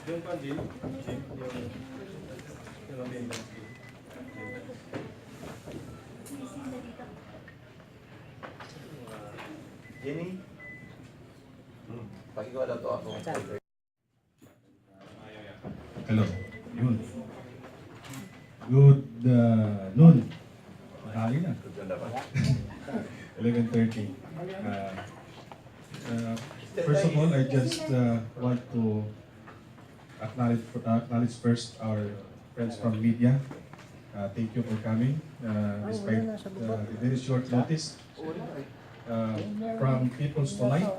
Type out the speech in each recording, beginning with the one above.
Yung pa din, yung Jenny? Pakigawa daw to ako. Hello. Yun. Good noon. Mahali na. 11:30. First of all, I just want to acknowledge first our friends from media. Thank you for coming, despite the very short notice. From People's Polite,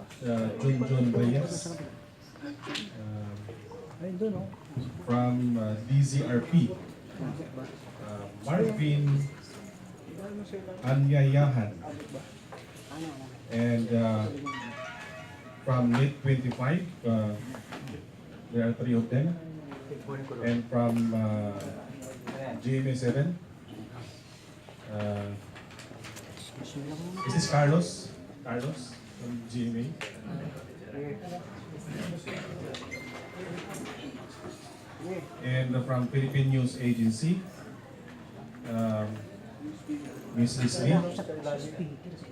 John Reyes. From DZRP, Marvin Anyayahan. And from Net 25, there are 3 of them. And from GMA7, this is Carlos from GMA. And from Philippine News Agency, Ms. Leslie.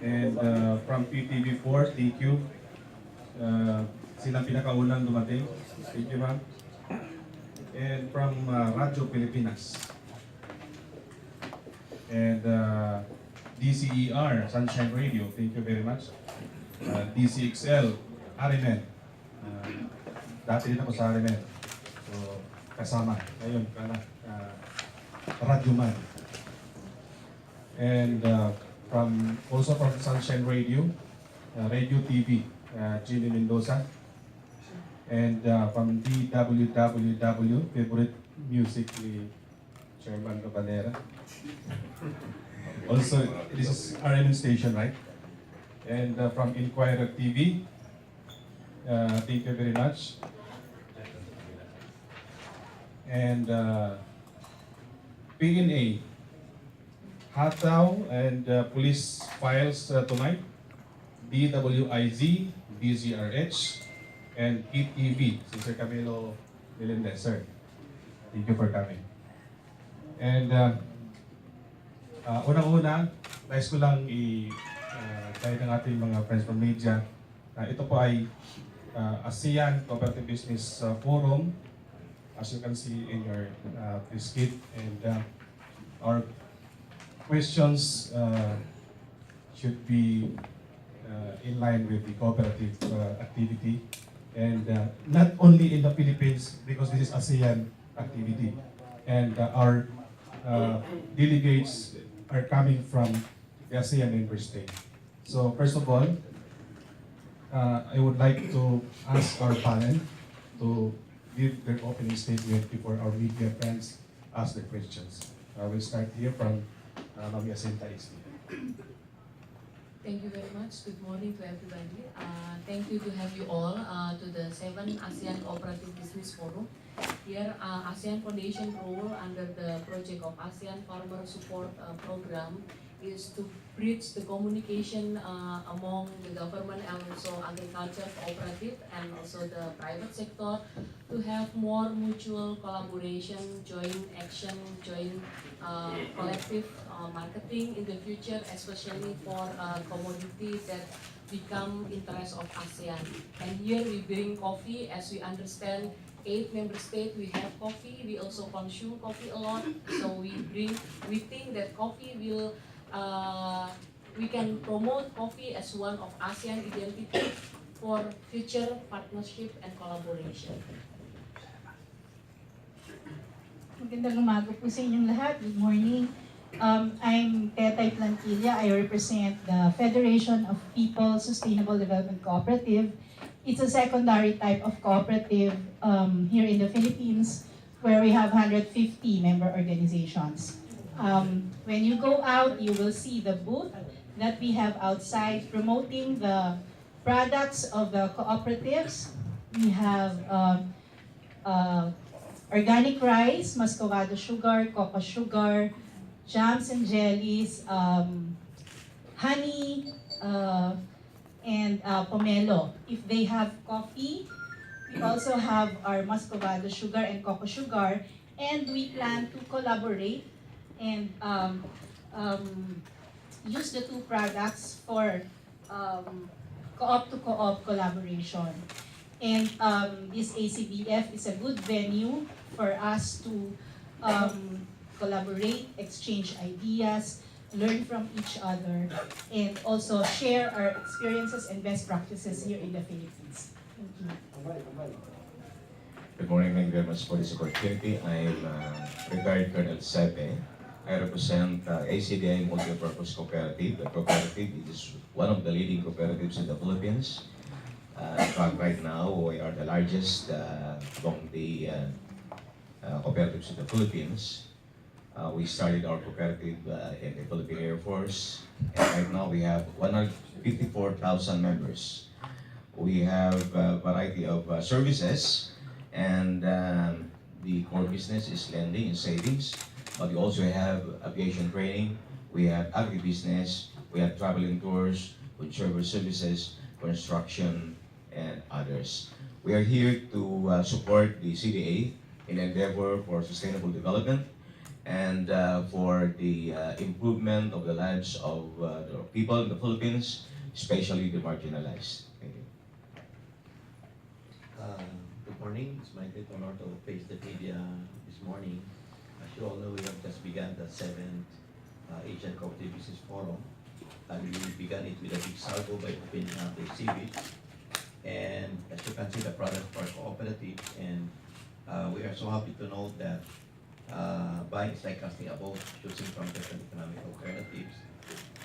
And from PTV4, thank you. Silang pinakaunang dumating. Thank you, ma'am. And from Radyo Pilipinas. And DCER, Sunshine Radio, thank you very much. DCXL, Ariel. Dati din ako sa Ariel. So, kasama. Ngayon, Radyo Man. And also from Sunshine Radio, Radio TV, Gini Mendoza. And from DWWW, favorite music ni Chairman RAVANERA. Also, this is RMN station, right? And from Inquirer TV, thank you very much. And PNA, Hataw and police files tonight, DWIZ, DZRH, and PTV, si Sir Camilo Melendez, sir. Thank you for coming. And unang-una, nais ko lang kahit ng ating mga friends from media, ito po ay ASEAN Cooperative Business Forum, as you can see in your press kit, and our questions should be in line with the cooperative activity, and not only in the Philippines, because this is ASEAN activity, and our delegates are coming from the ASEAN member state. So first of all, I would like to ask our panel to give their opening statement before our media friends ask their questions. We'll start here from Yacinta, Esti. Thank you very much. Good morning to everybody. Thank you to have you all to the 7th Asean Cooperative Business Forum. Here, ASEAN Foundation role under the project of ASEAN Farmer Support Program is to bridge the communication among the government and also agriculture cooperative and also the private sector to have more mutual collaboration, joint action, joint collective marketing in the future, especially for commodities that become interest of ASEAN. And here we bring coffee. As we understand, 8 member states we have coffee. We also consume coffee a lot. So we think that coffee will we can promote coffee as one of ASEAN identity for future partnership and collaboration. Magandang umaga po sa inyong lahat. Good morning. I'm Tetay Plantilla. I represent the Federation of People Sustainable Development Cooperative. It's a secondary type of cooperative here in the Philippines where we have 150 member organizations. When you go out, you will see the booth that we have outside promoting the products of the cooperatives. We have organic rice, muscovado sugar, cocoa sugar, jams and jellies, honey, and pomelo. If they have coffee, We also have our Muscovado sugar and cocoa sugar, and we plan to collaborate and use the two products for co-op to co-op collaboration. And this ACDF is a good venue for us to collaborate, exchange ideas, learn from each other, and also share our experiences and best practices here in the Philippines. Thank you. Good morning, thank you very much for this opportunity. I'm retired Colonel Cepe. I represent ACDI Multipurpose Cooperative. The cooperative is one of the leading cooperatives in the Philippines. In fact, right now, we are the largest among the cooperatives in the Philippines. We started our cooperative in the Philippine Air Force, and right now we have 154,000 members. We have a variety of services, and the core business is lending and savings, but we also have aviation training, we have agribusiness, we have travel and tours, consumer services, construction, and others. We are here to support the CDA in endeavor for sustainable development and for the improvement of the lives of the people in the Philippines, especially the marginalized. Thank you. Good morning. It's my great honor to face the media this morning. As you all know, we have just begun the 7th Asian Cooperative Business Forum, and we began it with a big salvo by opening up the exhibit. And as you can see, the product for cooperatives, and we are so happy to note that buying is like casting a vote, choosing from different economic alternatives,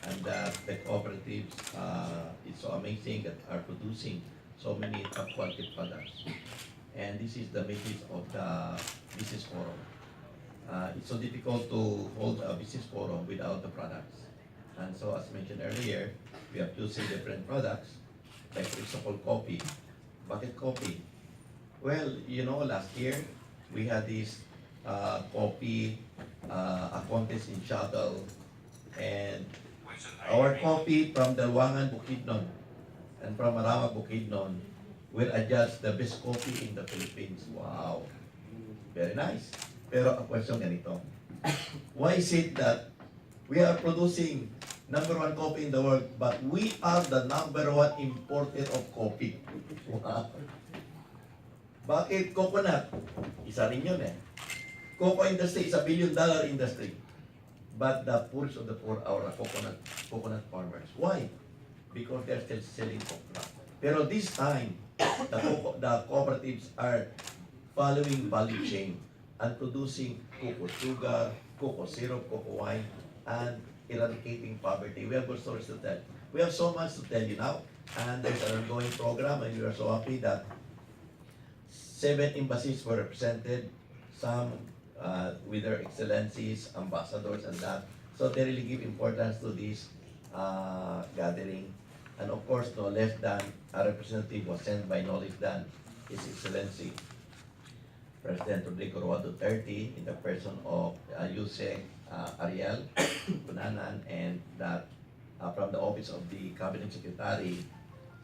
and that the cooperatives, it's so amazing that are producing so many top quality products. And this is the message of the business forum. It's so difficult to hold a business forum without the products. And so, as mentioned earlier, we have chosen different products, like for example, coffee. Bucket coffee. Well, you know, last year we had this coffee, a contest in shuttle, and our coffee from Dalwangan, Bukidnon, and from Marama, Bukidnon, will adjust the best coffee in the Philippines. Wow, very nice. Pero ang question ganito, why is it that we are producing #1 coffee in the world, but we are the #1 importer of coffee? Wow. Bakit coconut? Isa rin yun eh. Cocoa industry is $1 billion industry. But the poorest of the poor are coconut farmers. Why? Because they're still selling coconut. Pero this time, the cooperatives are following value chain and producing cocoa sugar, cocoa syrup, cocoa wine, and eradicating poverty. We have good stories to tell. We have so much to tell you now, and there's an ongoing program, and we are so happy that 7 embassies were represented, some with their excellencies, ambassadors, and that. So they really give importance to this gathering. And of course, no less than a representative was sent by no less than His Excellency President Rodrigo Roa Duterte in the person of Usec, Ariel, Cayanan, and that from the office of the Cabinet Secretary,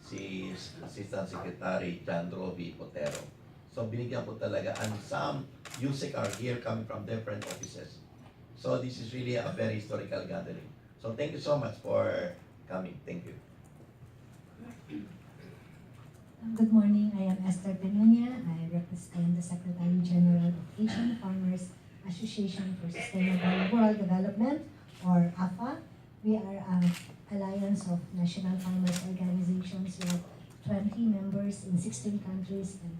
si Assistant Secretary John Roby Otero. So binigyan po talaga, and some Usec are here coming from different offices. So this is really a very historical gathering. So thank you so much for coming. Thank you. Good morning, I am Esther Penunia. I represent the Secretary General of Asian Farmers Association for Sustainable World Development, or AFA. We are an alliance of national farmers organizations. We have 20 members in 16 countries, and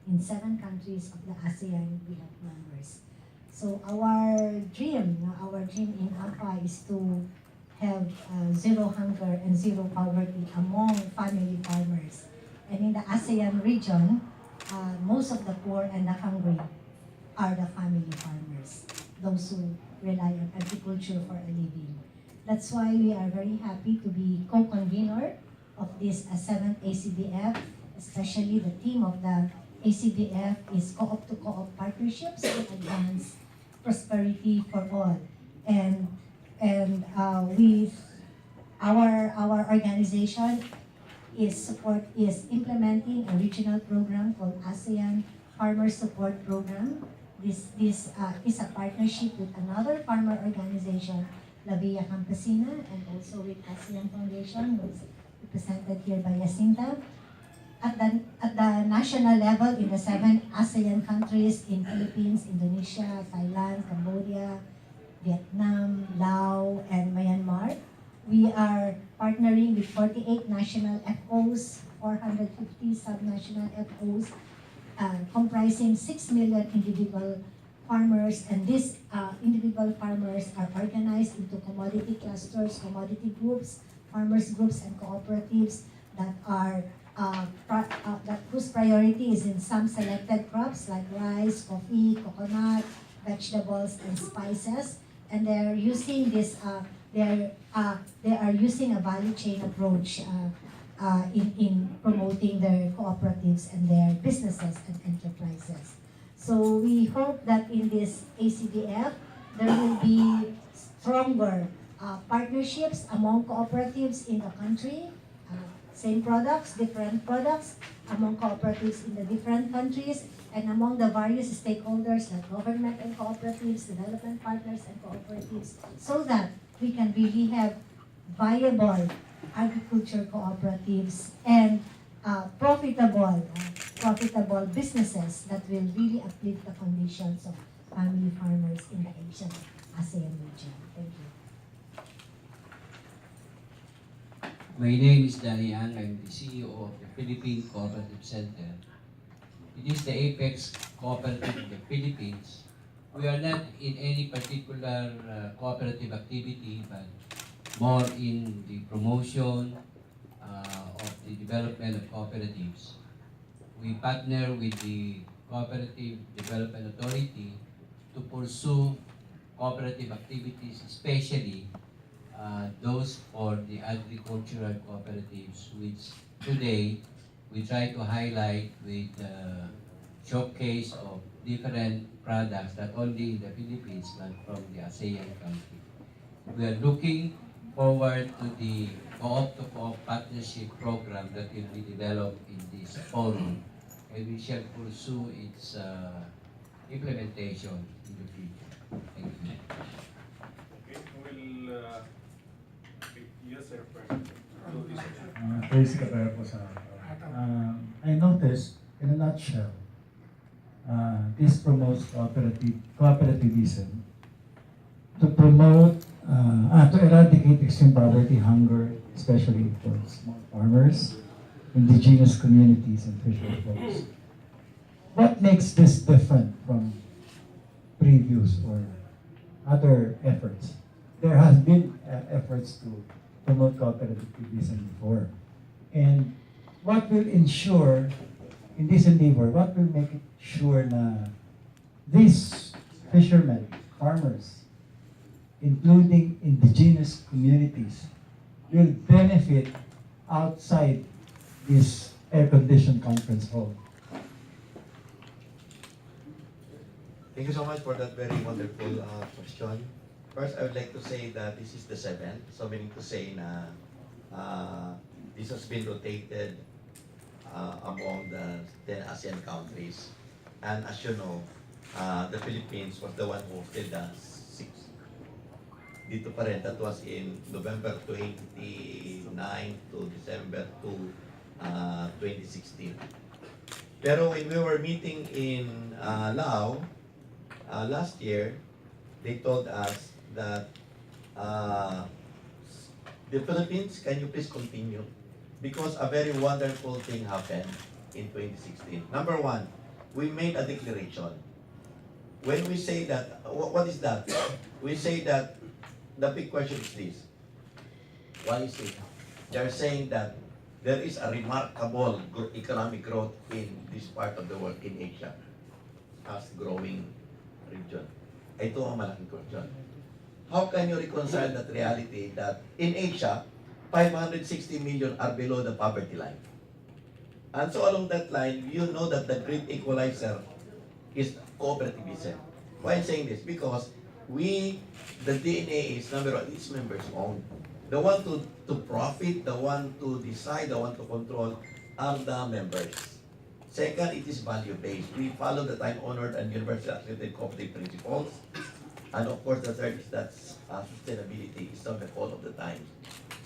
in 7 countries of the ASEAN we have members. So our dream in AFA is to have zero hunger and zero poverty among family farmers. And in the ASEAN region, most of the poor and the hungry are the family farmers, those who rely on agriculture for a living. That's why we are very happy to be co-convener of this 7th ACDF, especially the theme of the ACDF is co-op to co-op partnerships to advance prosperity for all. And with our organization is implementing a regional program called ASEAN Farmer Support Program. This is a partnership with another farmer organization, La Via Campesina, and also with ASEAN Foundation, who is represented here by Yacinta. At the national level, in the 7 ASEAN countries, in Philippines, Indonesia, Thailand, Cambodia, Vietnam, Laos, and Myanmar, we are partnering with 48 national FOs, 450 subnational FOs, comprising 6 million individual farmers, and these individual farmers are organized into commodity clusters, commodity groups, farmers groups, and cooperatives that are whose priority is in some selected crops like rice, coffee, coconut, vegetables, and spices, and they are using this. They are using a value chain approach in promoting their cooperatives and their businesses and enterprises. So we hope that in this ACDF, there will be stronger partnerships among cooperatives in the country, same products, different products, among cooperatives in the different countries, and among the various stakeholders like government and cooperatives, development partners and cooperatives, so that we can really have viable agriculture cooperatives and profitable businesses that will really uplift the conditions of family farmers in the Asian ASEAN region. Thank you. My name is Cayanan. I'm the CEO of the Philippine Cooperative Center. It is the apex cooperative in the Philippines. We are not in any particular cooperative activity, but more in the promotion of the development of cooperatives. We partner with the Cooperative Development Authority to pursue cooperative activities, especially those for the agricultural cooperatives, which today we try to highlight with showcase of different products, not only in the Philippines, but from the ASEAN country. We are looking forward to the Co-op-to-Co-op partnership program that will be developed in this forum, and we shall pursue its implementation in the future. Thank you. Okay, we'll yes, sir, first. Tracy Cabrera po sa I noticed, in a nutshell, this promotes cooperativism to promote, to eradicate extreme poverty, hunger, especially for small farmers, indigenous communities, and fisher folks. What makes this different from previous or other efforts? There has been efforts to promote cooperativism before. And what will ensure, in this endeavor, what will make it sure na these fishermen, farmers, including indigenous communities, will benefit outside this air-conditioned conference hall? Thank you so much for that very wonderful question. First, I would like to say that this is the 7th, so meaning to say na this has been rotated among the 10 ASEAN countries. And as you know, the Philippines was the one who hosted the 6th. Dito pa rin, that was in November 29 to December 2, 2016. Pero when we were meeting in Laos last year, they told us that the Philippines, can you please continue? Because a very wonderful thing happened in 2016. Number one, we made a declaration. When we say that, what is that? We say that the big question is this. Why is it? They're saying that there is a remarkable economic growth in this part of the world, in Asia, as growing region. Ito ang malaking question. How can you reconcile that reality that in Asia, 560 million are below the poverty line? And so along that line, you know that the great equalizer is cooperativism. Why I'm saying this? Because the DNA is, number one, it's members owned. The one to profit, the one to decide, the one to control are the members. Second, it is value-based. We follow the time-honored and universally accepted cooperative principles. And of course, the third is that sustainability is not the call of the times.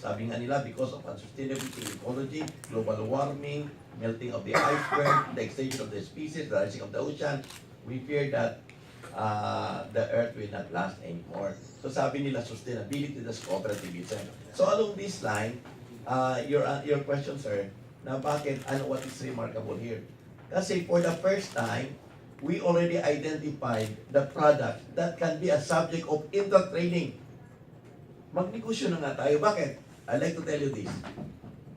Sabi nga nila, because of unsustainability in ecology, global warming, melting of the iceberg, the extinction of the species, the rising of the ocean, we fear that the earth will not last anymore. So sabi nila, sustainability, that's cooperativism. So along this line, your question, sir, na bakit, what is remarkable here? Kasi for the first time, we already identified the product that can be a subject of inter-trading. Magnegosyo na nga tayo. Bakit? I'd like to tell you this.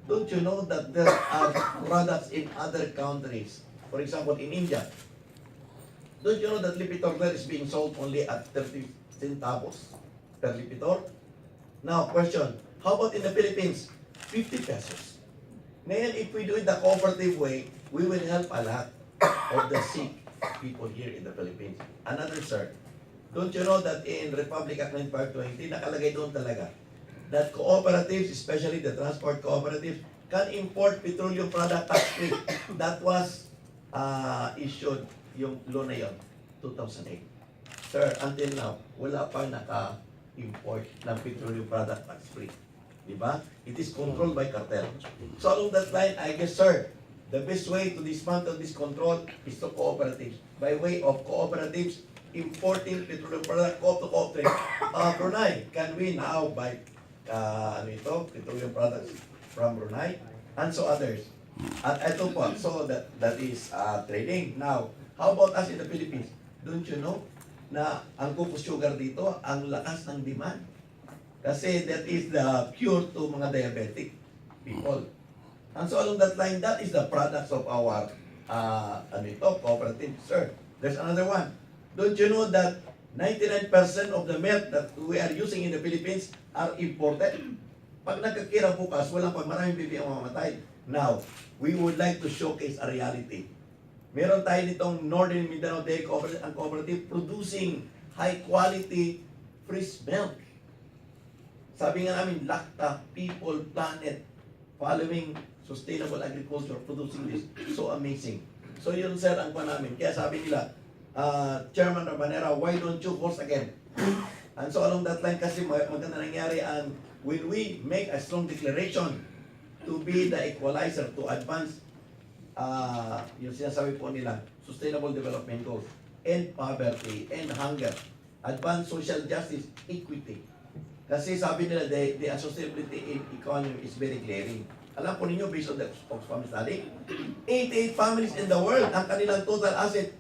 Don't you know that there are products in other countries? For example, in India. Don't you know that Lipitor there is being sold only at 30 centavos per Lipitor? Now, question. How about in the Philippines? 50 pesos. Ngayon, if we do it the cooperative way, we will help a lot of the sick people here in the Philippines. Another, sir. Don't you know that in Republic Act 9520, nakalagay doon talaga that cooperatives, especially the transport cooperatives, can import petroleum product tax-free. That was issued, yung law na yun, 2008. Sir, until now, wala pang naka-import ng petroleum product tax-free. Diba? It is controlled by cartel. So along that line, I guess, sir, the best way to dismantle this control is to cooperatives. By way of cooperatives, importing petroleum product, Coop to Coop trade. Brunei, can we now buy petroleum products from Brunei? And so others. At ito po, so that is trading. Now, how about us in the Philippines? Don't you know na ang cocoa sugar dito, ang lakas ng demand? Kasi that is the cure to mga diabetic people. And so along that line, that is the products of our cooperative. Sir, there's another one. Don't you know that 99% of the milk that we are using in the Philippines are imported? Pag nagkakira bukas, walang pag maraming bibi ang mamamatay. Now, we would like to showcase a reality. Meron tayo nitong Northern Mindanao Dairy Cooperative and Cooperative producing high-quality fresh milk. Sabi nga namin, Lacta, People, Planet, following sustainable agriculture, producing this. So amazing. So yun, sir, ang pa namin. Kaya sabi nila, Chairman RAVANERA, why don't you force again? And so along that line, kasi maganda nangyari, and when we make a strong declaration to be the equalizer to advance yung sinasabi po nila, sustainable development goals, end poverty, end hunger, advance social justice, equity. Kasi sabi nila, the unsustainability in economy is very glaring. Alam po ninyo, based on the Oxfam study, 88 families in the world, ang kanilang total asset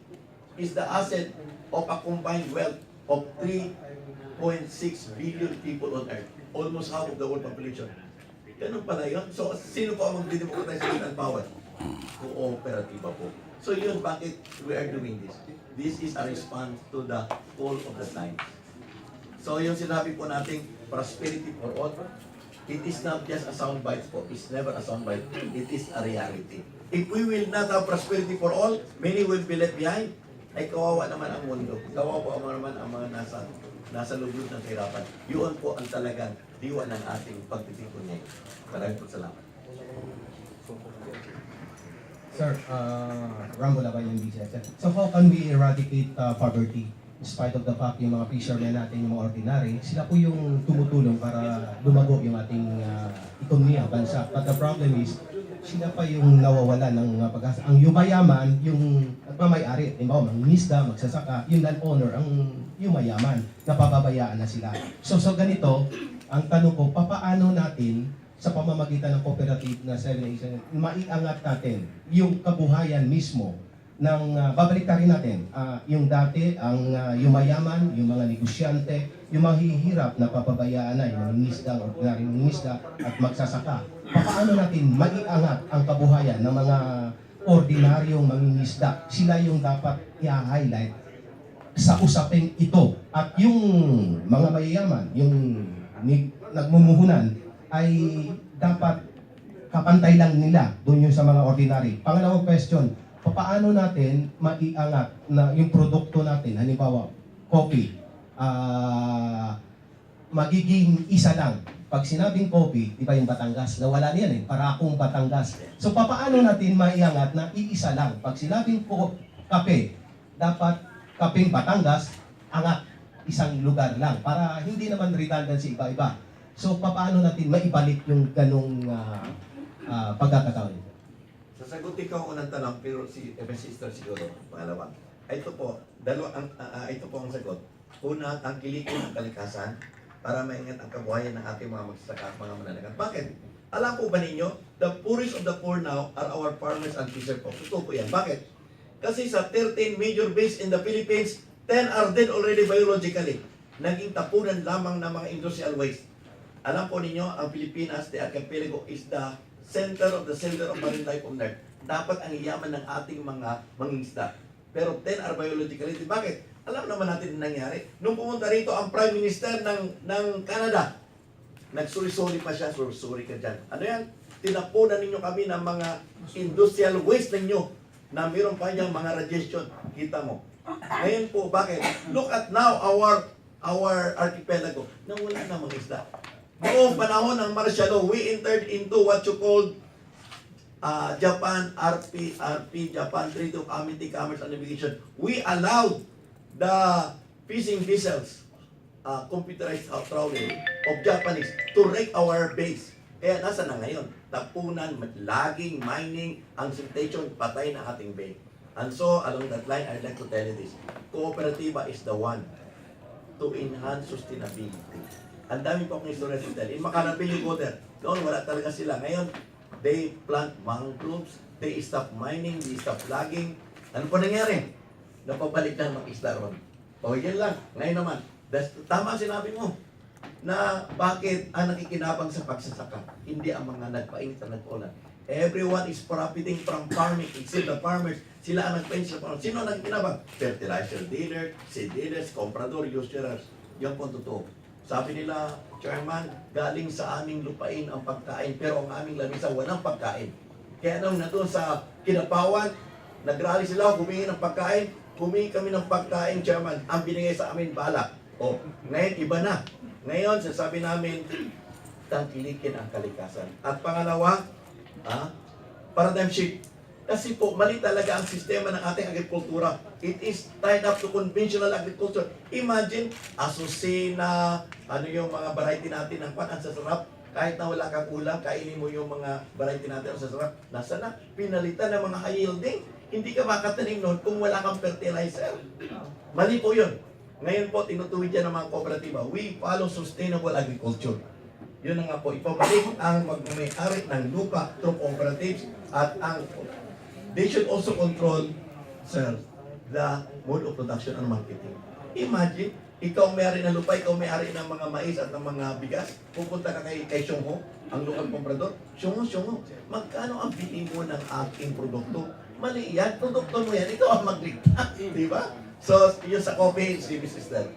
is the asset of a combined wealth of 3.6 billion people on earth. Almost half of the world population. Ganun pala yun. So, sino po ang magdidemocratize sa and power? Cooperativa po. So yun, bakit we are doing this? This is a response to the call of the times. So yung sinabi po natin, prosperity for all, it is not just a soundbite po. It's never a soundbite. It is a reality. If we will not have prosperity for all, many will be left behind. Ay kawawa naman ang mundo. Kawawa naman ang mga nasa lubog ng kahirapan. Yun po ang talagang diwa ng ating pagtitipon ngayon. Maraming po salamat. Sir, Rambo Labay yung BCS. So how can we eradicate poverty? In spite of the fact yung mga fishermen natin, yung mga ordinary, sila po yung tumutulong para lumago yung ating ekonomiya, bansa. But the problem is, sila pa yung nawawala ng pag-asa. Ang yumayaman, yung nagmamayari, halimbawa, mangingisda, magsasaka, yung landowner, ang yumayaman, napapabayaan na sila. So ganito, ang tanong ko, papaano natin sa pamamagitan ng cooperative na 7th Asean, maiangat natin yung kabuhayan mismo ng babaliktarin natin yung dati, ang yumayaman, yung mga negosyante, yung mahihirap na papabayaan na yung mangingisda, ordinaryong mangingisda at magsasaka. Paano natin maiangat ang kabuhayan ng mga ordinaryong mangingisda? Sila yung dapat i-highlight sa usaping ito. At yung mga mayayaman, yung nagmumuhunan, ay dapat kapantay lang nila doon yung sa mga ordinary. Pangalawang question, paano natin maiangat na yung produkto natin, halimbawa, coffee, magiging isa lang Pag sinabing coffee, di ba yung Batangas, nawala niyan eh, para akong Batangas. So papaano natin maiangat na iisa lang? Pag sinabing kape, dapat kapeng Batangas, angat isang lugar lang para hindi naman redundancy iba-iba. So papaano natin maibalik yung ganong pagkakataon? Sasagutin ko ang unang tanong, pero si Esther siguro, pangalawa. Ito po ang sagot. Una, tangkilikin ang kalikasan para maingat ang kabuhayan ng ating mga magsasaka at mga mananagat. Bakit? Alam po ba ninyo, the poorest of the poor now are our farmers and fisher folks. Totoo po yan. Bakit? Kasi sa 13 major bays in the Philippines, 10 are dead already biologically. Naging tapunan lamang ng mga industrial waste. Alam po ninyo, ang Pilipinas, the archipelago, is the center of marine life on earth. Dapat ang iyaman ng ating mga mangingisda. Pero 10 are biologically. Bakit? Alam naman natin ang nangyari. Nung pumunta rito ang Prime Minister ng Canada, nagsuri-suri pa siya, sorry ka dyan. Ano yan? Tinapunan ninyo kami ng mga industrial waste ninyo na mayroon pa niyang mga radiation. Kita mo. Ngayon po, bakit? Look at now our archipelago. Nawala na mga isda. Noong panahon ng martial law, we entered into what you called Japan, RP, Japan Treaty of Amity, Commerce and Navigation. We allowed the fishing vessels, computerized trawling of Japanese to wreck our base. Kaya nasa na ngayon? Tapunan, logging, mining, ang sanitation, patay na ating bay. And so, along that line, I'd like to tell you this. Cooperative is the one to enhance sustainability. Ang dami pa akong istorya sa In Macarapili Water, noon wala talaga sila. Ngayon, they plant mangroves, they stop mining, they stop logging. Ano po nangyari? Napabalik na ng isla ron. O yan lang. Ngayon naman, tama sinabi mo na bakit ang nakikinabang sa pagsasaka, hindi ang mga nagpainit at nag-ulan. Everyone is profiting from farming except the farmers. Sila ang nagpainit sa farming. Sino ang nakikinabang? Fertilizer dealer, seed dealers, comprador, usurers. Yan po totoo. Sabi nila, Chairman, galing sa aming lupain ang pagkain, pero ang aming lamisa walang pagkain. Kaya nung nandun sa Kinapawan, nagrally sila, humingi ng pagkain, humingi kami ng pagkain, Chairman, ang binigay sa amin, bala. O, ngayon, iba na. Ngayon, sasabi namin, tangkilikin ang kalikasan. At pangalawa, paradigm shift. Kasi po, mali talaga ang sistema ng ating agrikultura. It is tied up to conventional agriculture. Imagine, asusina, ano yung mga variety natin ng ang sasarap. Kahit na wala kang ulam, kainin mo yung mga variety natin ang sasarap. Nasa na? Pinalitan ng mga high yielding. Hindi ka makatanim nun kung wala kang fertilizer. Mali po yun. Ngayon po, tinutuwid yan ng mga kooperatiba. We follow sustainable agriculture. Yun na nga po, ipabalik ang magmamayari ng lupa through cooperatives at they should also control, sir, the mode of production and marketing. Imagine, ikaw may-ari ng lupa, ikaw may-ari ng mga mais at ng mga bigas, pupunta ka kay Xiongho, ang lokal komprador, Xiongho, magkano ang bili mo ng aking produkto? Mali yan, produkto mo yan, ikaw ang magligtas, di ba? So, yun sa coffee, si Mrs. Esther.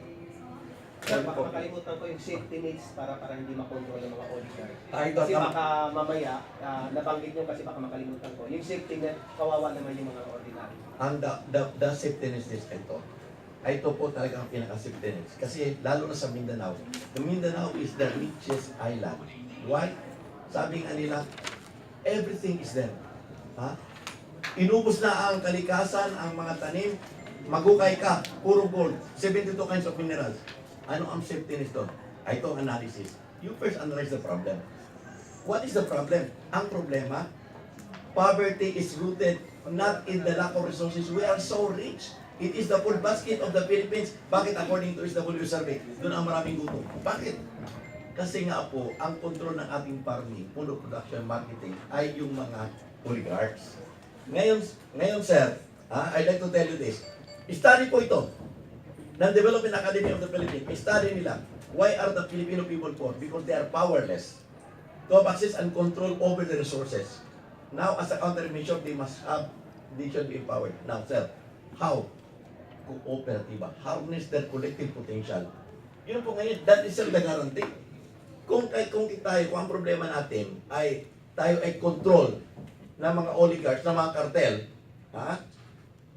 Makalimutan ko yung safety needs para hindi makontrol ng mga oligarch. Ay, Kasi baka mamaya, nabanggit nyo kasi baka makalimutan ko. Yung safety net, kawawa naman yung mga ordinary. Ang the safety net is ito. Ito po talaga ang pinaka-safety net. Kasi lalo na sa Mindanao. The Mindanao is the richest island. Why? Sabi nga nila, everything is there. Inubos na ang kalikasan, ang mga tanim, magukay ka, puro gold, 72 kinds of minerals. Ano ang safety nito? Ito ang analysis. You first analyze the problem. What is the problem? Ang problema, poverty is rooted not in the lack of resources. We are so rich. It is the food basket of the Philippines. Bakit according to SW survey? Doon ang maraming gutom. Bakit? Kasi nga po, ang control ng ating farming, food production, marketing, ay yung mga oligarchs. Ngayon sir, I'd like to tell you this. Study po ito ng Development Academy of the Philippines. Study nila, why are the Filipino people poor? Because they are powerless to have access and control over the resources. Now, as a countermeasure, they should be empowered. Now, sir, how? Cooperative. Harness their collective potential. Yun po ngayon, that is the guarantee. Kung ang problema natin ay tayo ay control ng mga oligarchs, ng mga cartel,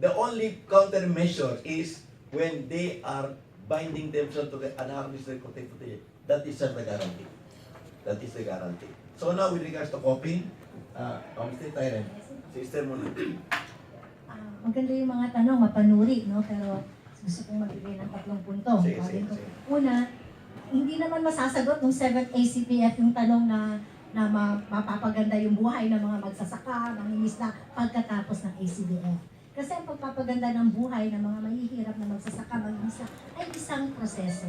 the only countermeasure is when they are binding themselves to the unharnessed collective potential. That is the guarantee. That is the guarantee. So now with regards to copy, Mr. Tyren, sister mo na. Maganda yung mga tanong, mapanuri, no? Pero gusto kong magbigay ng 3 punto. Sige, sige, sige. Una, hindi naman masasagot ng 7th ACPF yung tanong na mapapaganda yung buhay ng mga magsasaka, mangingisda pagkatapos ng ACDF. Kasi ang pagpapaganda ng buhay ng mga mahihirap na magsasaka, mangingisda ay isang proseso.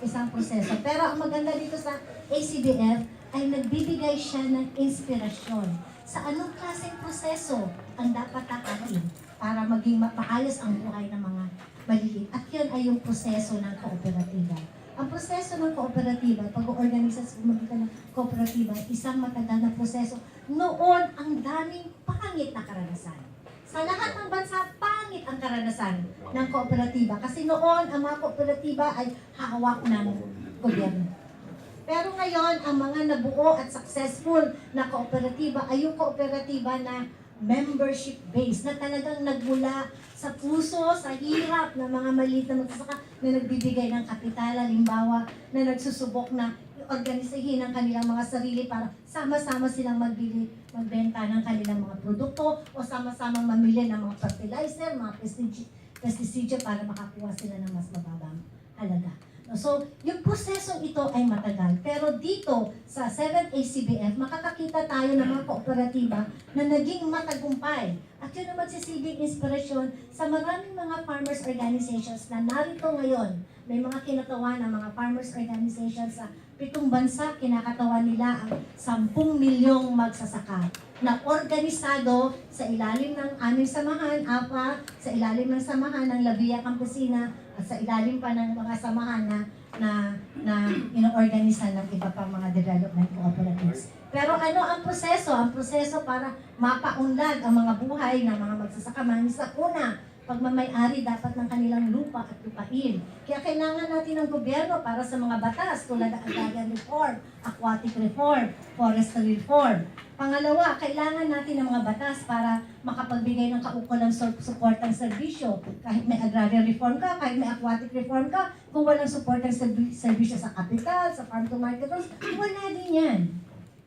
Isang proseso. Pero ang maganda dito sa ACDF ay nagbibigay siya ng inspirasyon sa anong klaseng proseso ang dapat takatin para maging maayos ang buhay ng mga maliliit. At yan ay yung proseso ng kooperatiba. Ang proseso ng kooperatiba, pag-organisa sa pamagitan ng kooperatiba, isang matagal na proseso. Noon, ang daming pangit na karanasan. Sa lahat ng bansa, pangit ang karanasan ng kooperatiba. Kasi noon, ang mga kooperatiba ay hawak ng gobyerno. Pero ngayon, ang mga nabuo at successful na kooperatiba ay yung kooperatiba na membership base na talagang nagmula sa puso, sa hirap ng mga maliit na magsasaka na nagbibigay ng kapital, halimbawa na nagsusubok na organisahin ang kanilang mga sarili para sama-sama silang magbenta ng kanilang mga produkto o sama-sama mamili ng mga fertilizer, mga pesticide para makakuha sila ng mas mababang halaga. So, yung prosesong ito ay matagal. Pero dito, sa 7th ACBF, makakakita tayo ng mga kooperatiba na naging matagumpay. At yun naman silbing inspirasyon sa maraming mga farmers organizations na narito ngayon. May mga kinatawa ng mga farmers organizations sa 7 bansa, kinakatawan nila ang 10 milyong magsasaka na organisado sa ilalim ng aming samahan, APA, sa ilalim ng samahan ng Labia Campesina, at sa ilalim pa ng mga samahan na ino-organisa ng iba pang mga development cooperatives. Pero ano ang proseso? Ang proseso para mapaunlad ang mga buhay ng mga magsasaka. Sa una, pagmamay-ari dapat ng kanilang lupa at lupain. Kaya kailangan natin ng gobyerno para sa mga batas tulad ng agrarian reform, aquatic reform, forestry reform. Pangalawa, kailangan natin ng mga batas para makapagbigay ng kaukulang suportang serbisyo. Kahit may agrarian reform ka, kahit may aquatic reform ka, kung walang suportang serbisyo sa kapital, sa farm to market rules, wala din yan.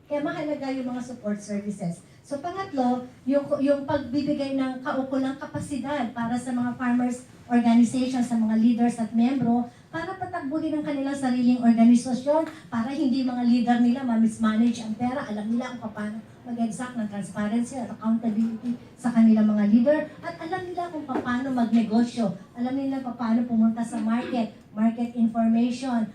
Kaya mahalaga yung mga support services. So pangatlo, yung pagbibigay ng kaukulang kapasidad para sa mga farmers organizations, sa mga leaders at membro, para patakbuhin ang kanilang sariling organisasyon, para hindi mga leader nila ma-mismanage ang pera, alam nila kung paano mag-exact ng transparency at accountability sa kanilang mga leader, at alam nila kung paano magnegosyo, alam nila kung paano pumunta sa market information,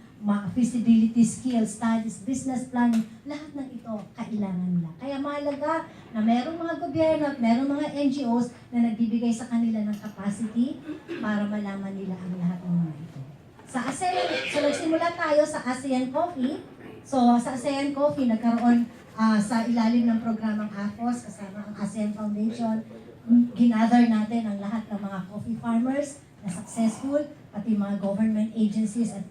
feasibility skills, studies, business planning, lahat ng ito kailangan nila. Kaya mahalaga na merong mga gobyerno at merong mga NGOs na nagbibigay sa kanila ng capacity para malaman nila ang lahat ng mga ito. Sa ASEAN, so nagsimula tayo sa ASEAN Coffee. So sa ASEAN Coffee, nagkaroon sa ilalim ng programang AFOS, kasama ang ASEAN Foundation, ginather natin ang lahat ng mga coffee farmers na successful, pati mga government agencies at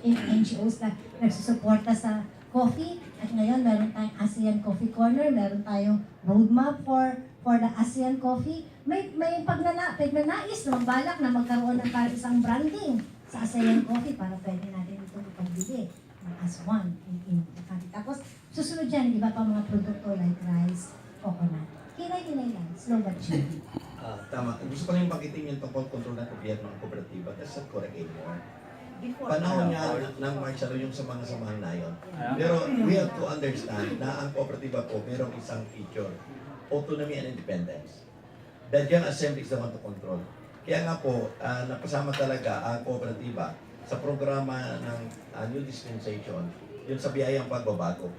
NGOs na nagsusuporta sa coffee. At ngayon, meron tayong ASEAN Coffee Corner, meron tayong roadmap for the ASEAN Coffee. May pagnanais na magbalak na magkaroon ng isang branding sa ASEAN Coffee para pwede natin ito ipagbili as one in the country. Tapos, susunod dyan, iba pa mga produkto like rice, coconut. Hinay-hinay lang, slow but surely. Tama. Gusto ko lang bagitin yung tungkol control ng gobyerno ng kooperatiba. That's not correct anymore. Panahon niya ng martial yung sa mga samahan na yun. Pero we have to understand na ang kooperatiba po mayroong isang feature, autonomy and independence. The General Assembly is the one to control. Kaya nga po, napasama talaga ang kooperatiba sa programa ng New Dispensation, yun sa biyayang pagbabago.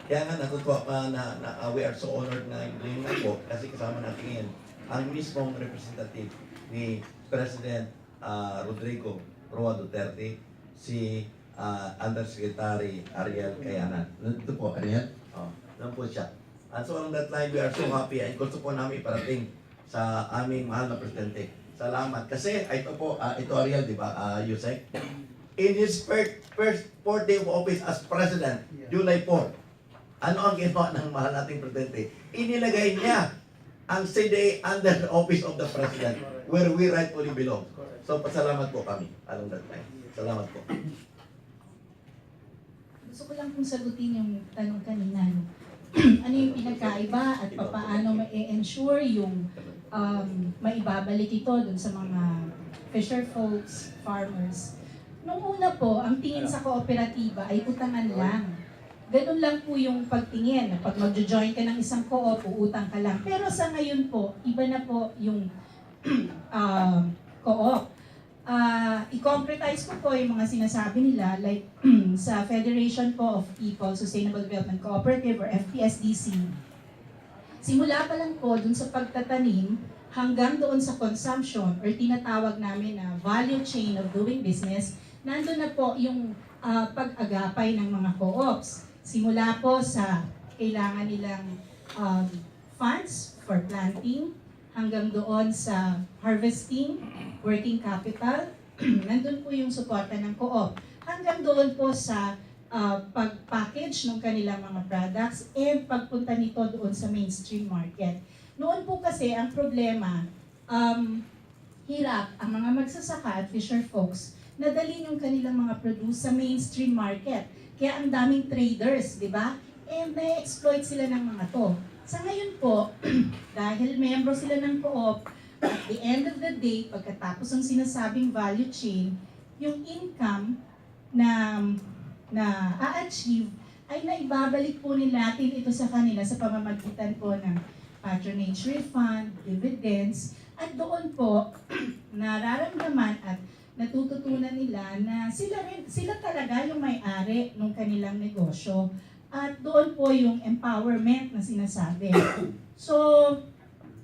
Kaya nga natutuwa na we are so honored na yung nga po kasi kasama natin ngayon ang mismong representative ni President Rodrigo Roa Duterte, si Undersecretary Ariel Cayanan. Ito po, Ariel? Nan po siya. And so on that line, we are so happy and gusto po namin iparating sa aming mahal na Presidente. Salamat. Kasi ito po, ito Ariel, di ba, Usec? In his first 4 day of office as President, July 4, ano ang ginawa ng mahal nating Presidente? Inilagay niya ang CDA under the office of the President where we rightfully belong. So, pasalamat po kami along that time. Salamat po. gusto ko lang pong sagutin yung tanong kanina. No? Ano yung pinagkaiba at paano ma-ensure yung maibabalik ito dun sa mga fisher folks, farmers. Nung una po, ang tingin sa kooperatiba ay utangan lang. Ganun lang po yung pagtingin. Pag mag-join ka ng isang co-op, uutang ka lang. Pero sa ngayon po, iba na po yung co-op. I-concretize ko po yung mga sinasabi nila, like sa Federation po of People Sustainable Development Cooperative or FPSDC. Simula pa lang po dun sa pagtatanim hanggang doon sa consumption or tinatawag namin na value chain of doing business, nandun na po yung pag-agapay ng mga co-ops. Simula po sa kailangan nilang funds for planting, hanggang doon sa harvesting, working capital, nandun po yung suporta ng co-op. Hanggang doon po sa pag-package ng kanilang mga products and pagpunta nito doon sa mainstream market. Noon po kasi ang problema, hirap ang mga magsasaka at fisher folks na dalhin yung kanilang mga produce sa mainstream market. Kaya ang daming traders, di ba? And na-exploit sila ng mga to. Sa ngayon po, dahil membro sila ng co-op, at the end of the day, pagkatapos ng sinasabing value chain, yung income na a-achieve ay naibabalik po natin ito sa kanila sa pamamagitan po ng patronage refund, dividends, at doon po nararamdaman at natututunan nila na sila talaga yung may-ari ng kanilang negosyo. At doon po yung empowerment na sinasabi. So,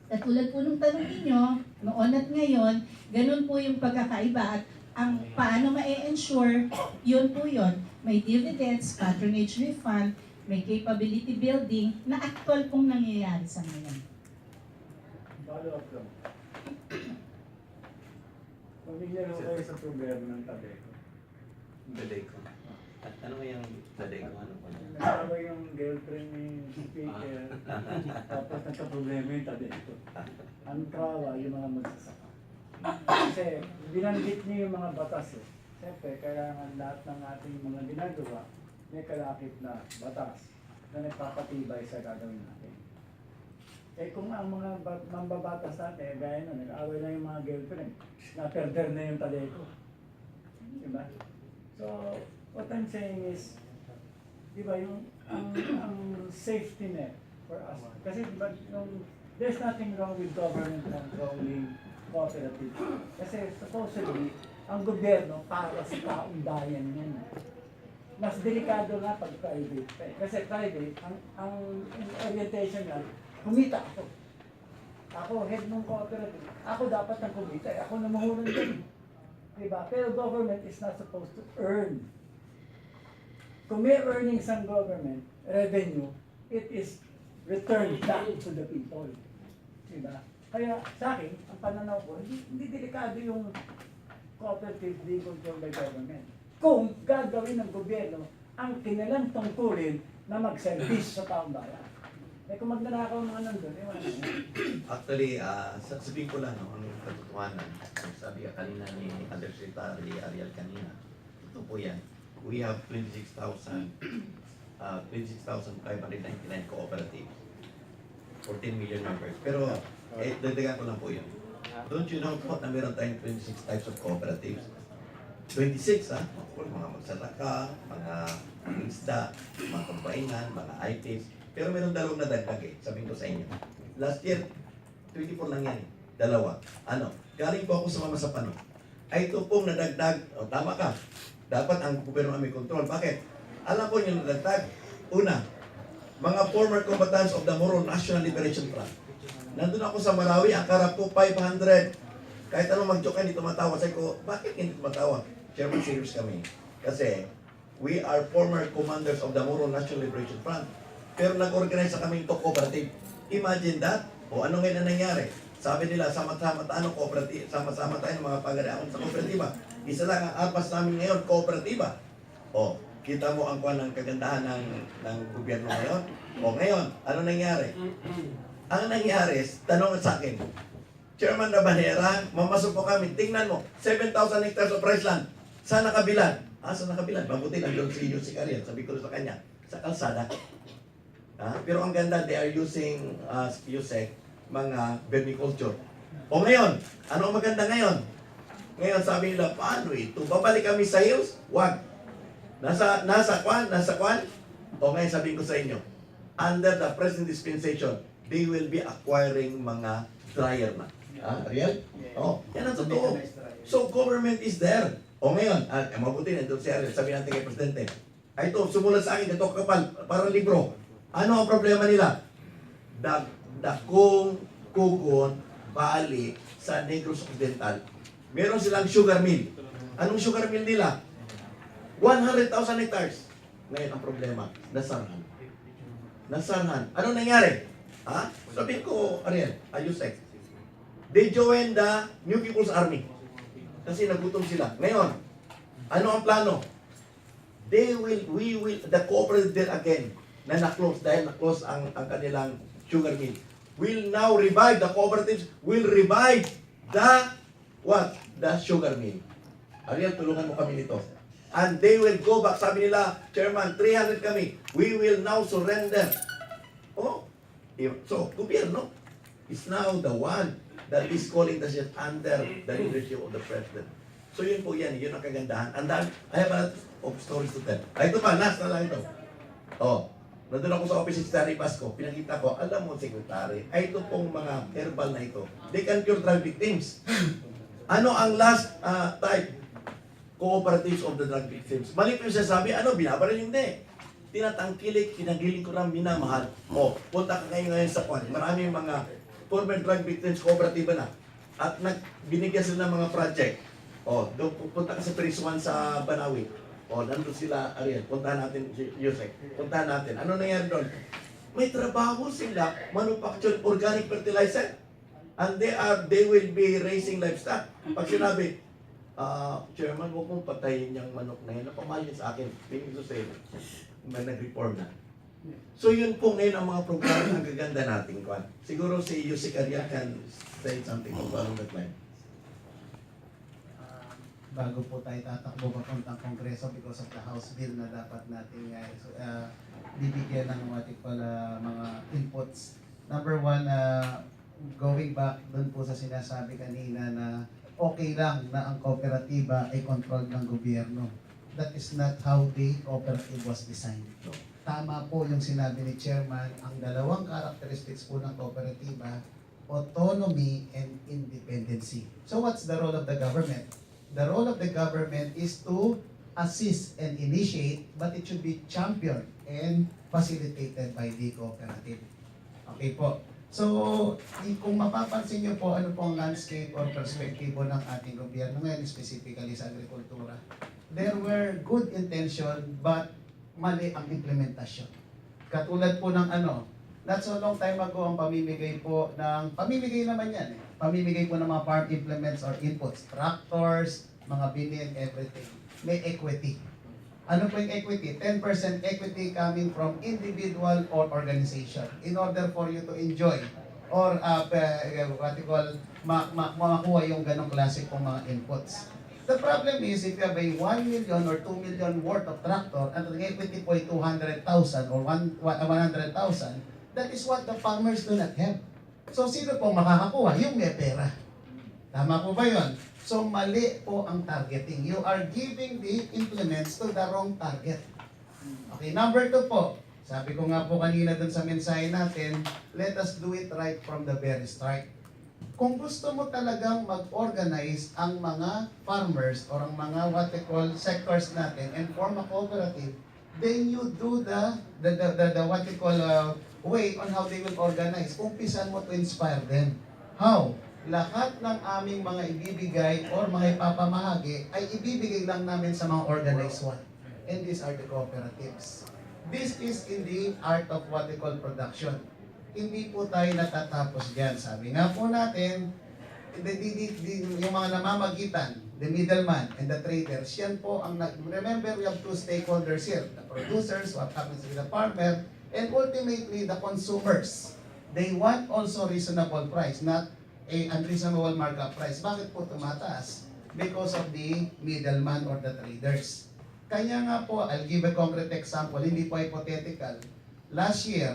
katulad po nung tanong ninyo, noon at ngayon, ganun po yung pagkakaiba. At ang paano ma-ensure, yun po yun. May dividends, patronage refund, may capability building na actual pong nangyayari sa ngayon. Follow-up lang. Pamilya mo kayo sa problema ng Tadeco. Tadeco. Ano nga yung Tadeco? Ano pa? Nasawa yung girlfriend ni speaker, tapos nagka-problema yung Tadeco. Ang kawawa yung mga magsasaka. Kasi binanggit niyo yung mga batas eh. Siyempre, kailangan lahat ng ating mga ginagawa may kalakip na batas na nagpapatibay sa gagawin natin. Eh kung ang mga mambabatas natin, gaya na, nag-away na yung mga girlfriend, na-perder na yung Tadeco. Diba? So, what I'm saying is, diba, yung ang safety net for us. Kasi diba, there's nothing wrong with government controlling cooperative. Kasi supposedly, ang gobyerno para sa taong bayan yan. Mas delikado nga pag private. Kasi private, ang orientation yan, kumita ako. Ako, head ng cooperative. Ako dapat ang kumita. Ako namahulong din. Diba? Pero government is not supposed to earn. Kung may earnings ang government, revenue, it is returned back to the people. Diba? Kaya sa akin, ang pananaw ko, hindi delikado yung cooperative being controlled by government. Kung gagawin ng gobyerno ang kanilang tungkulin na mag-service sa taong bayan. Eh kung magnanakaw mga nandun, ewan na. Actually, sabihin ko lang, ang katotohanan, sabi kanina ni Undersecretary Ariel kanina, ito po yan. We have 26,599 cooperatives, 14 million members. Pero, dagdagan ko lang po yun. Don't you know po na meron tayong 26 types of cooperatives? 26, ha? Mga magsasaka, mga isda, mga kampainan, mga IPs. Pero meron dalawang nadagdag eh, sabihin ko sa inyo. Last year, 24 lang yan eh. Dalawa. Ano? Galing po ako sa Mama sa Pano. Ay ito pong nadagdag, tama ka. Dapat ang gobyerno may control. Bakit? Alam po nyo nadagdag. Una, mga former combatants of the Moro National Liberation Front. Nandun ako sa Marawi, ang karap ko 500. Kahit anong mag-joke hindi tumatawa. Sabi ko, bakit hindi tumatawa? Chairman, serious kami. Kasi, we are former commanders of the Moro National Liberation Front. Pero nag-organize sa kaming to cooperative. Imagine that. O ano ngayon na nangyari? Sabi nila, sama-sama tayo ng cooperative, sama-sama tayo ng mga pagariaon sa kooperatiba. Isa lang ang arpas namin ngayon, kooperatiba. O, kita mo ang kuwan ng kagandahan ng gobyerno ngayon. O ngayon, ano nangyari? Ang nangyari, tanong sa akin, Chairman RAVANERA, mamasok po kami, tingnan mo, 7,000 hectares of rice land. Saan nakabilan? Asa nakabilad? Mabuti lang doon si Usec Ariel. Sabi ko sa kanya, sa kalsada. Pero ang ganda, they are using Usec, mga vermiculture. O ngayon, ano ang maganda ngayon? Ngayon sabi nila, paano ito? Babalik kami sa hills? Wag. Nasa kwan? O ngayon sabihin ko sa inyo, under the present dispensation, they will be acquiring mga dryer na. Ariel? Yan ang totoo. So government is there. O ngayon, mabuti nandun si Ariel, sabi natin kay Presidente, ito, sumulat sa akin, ito kapal, para libro. Ano ang problema nila? Dakong kukon, baali, sa Negros Occidental. Meron silang sugar mill. Anong sugar mill nila? 100,000 hectares. Ngayon ang problema, nasarhan. Ano nangyari? Sabihin ko, Ariel, Usec, they joined the New People's Army. Kasi nagutom sila. Ngayon, ano ang plano? The cooperative there again, na na-close dahil na-close ang kanilang sugar mill, will now revive, the cooperatives will revive the sugar mill. Ariel, tulungan mo kami nito. And they will go back, sabi nila, Chairman, 300 kami, we will now surrender. So, gobyerno is now the one that is calling the shit under the leadership of the President. So yun po yan ang kagandahan. And then, I have a lot of stories to tell. Ito pa, last na lang ito. Nandun ako sa office ni Secretary Pasco, pinakita ko, alam mo, Secretary, ito pong mga herbal na ito, they can cure drug victims. Ano ang last type? Cooperatives of the drug victims. Mali po yung sasabi, binabaril, hindi. Tinatangkilik, kinagiling ko lang, minamahal. Punta ka ngayon sa kwan. Maraming mga former drug victims, cooperative na. At binigyan sila ng mga project. Punta ka sa Phase 1 sa Banawi. Nandun sila, Ariel. Puntahan natin si Usec. Puntahan natin. Ano nangyari doon? May trabaho sila, manufacture organic fertilizer. And they will be raising livestock. Pag sinabi, Chairman, huwag mong patayin yung manok na yun. Napamahal yun sa akin. Tingin ko sa'yo. May nag-reform na. So yun po ngayon ang mga programa ang gaganda natin. Siguro si Usec Ariel can say something about that line. Bago po tayo tatakbo papuntang Kongreso because of the House Bill na dapat natin bibigyan ng mga inputs. Number one, going back dun po sa sinasabi kanina na okay lang na ang kooperatiba ay controlled ng gobyerno. That is not how the cooperative was designed. Tama po yung sinabi ni Chairman, ang dalawang characteristics po ng kooperatiba, autonomy and independency. So what's the role of the government? The role of the government is to assist and initiate, but it should be championed and facilitated by the cooperative. Okay po. So, kung mapapansin niyo po ano po ang landscape or perspektibo ng ating gobyerno ngayon, specifically sa agrikultura, there were good intention but mali ang implementasyon. Katulad po ng not so long time ago ang pamimigay naman yan pamimigay po ng mga farm implements or inputs, tractors, mga binin, everything. May equity. Ano po yung equity? 10% equity coming from individual or organization in order for you to enjoy or makakuha yung ganong klase pong mga inputs. The problem is, if you have a 1 million or 2 million worth of tractor and the equity po ay 200,000 or 100,000, that is what the farmers do not have. So, sino po makakakuha? Yung may pera. Tama po ba yun? So, mali po ang targeting. You are giving the implements to the wrong target. Okay, number 2 po. Sabi ko nga po kanina dun sa mensahe natin, let us do it right from the very start. Kung gusto mo talagang mag-organize ang mga farmers or ang mga what we call sectors natin and form a cooperative, then you do the what we call way on how they will organize. Umpisan mo to inspire them. How? Lahat ng aming mga ibibigay or mga ipapamahagi ay ibibigay lang namin sa mga organized one. And these are the cooperatives. This is in the art of what we call production. Hindi po tayo natatapos dyan. Sabi nga po natin, yung mga namamagitan, the middleman and the traders, yan po ang remember, we have two stakeholders here, the producers, what happens with the farmer, and ultimately the consumers. They want also reasonable price, not a unreasonable markup price. Bakit po tumataas? Because of the middleman or the traders. Kaya nga po, I'll give a concrete example, hindi po hypothetical. Last year,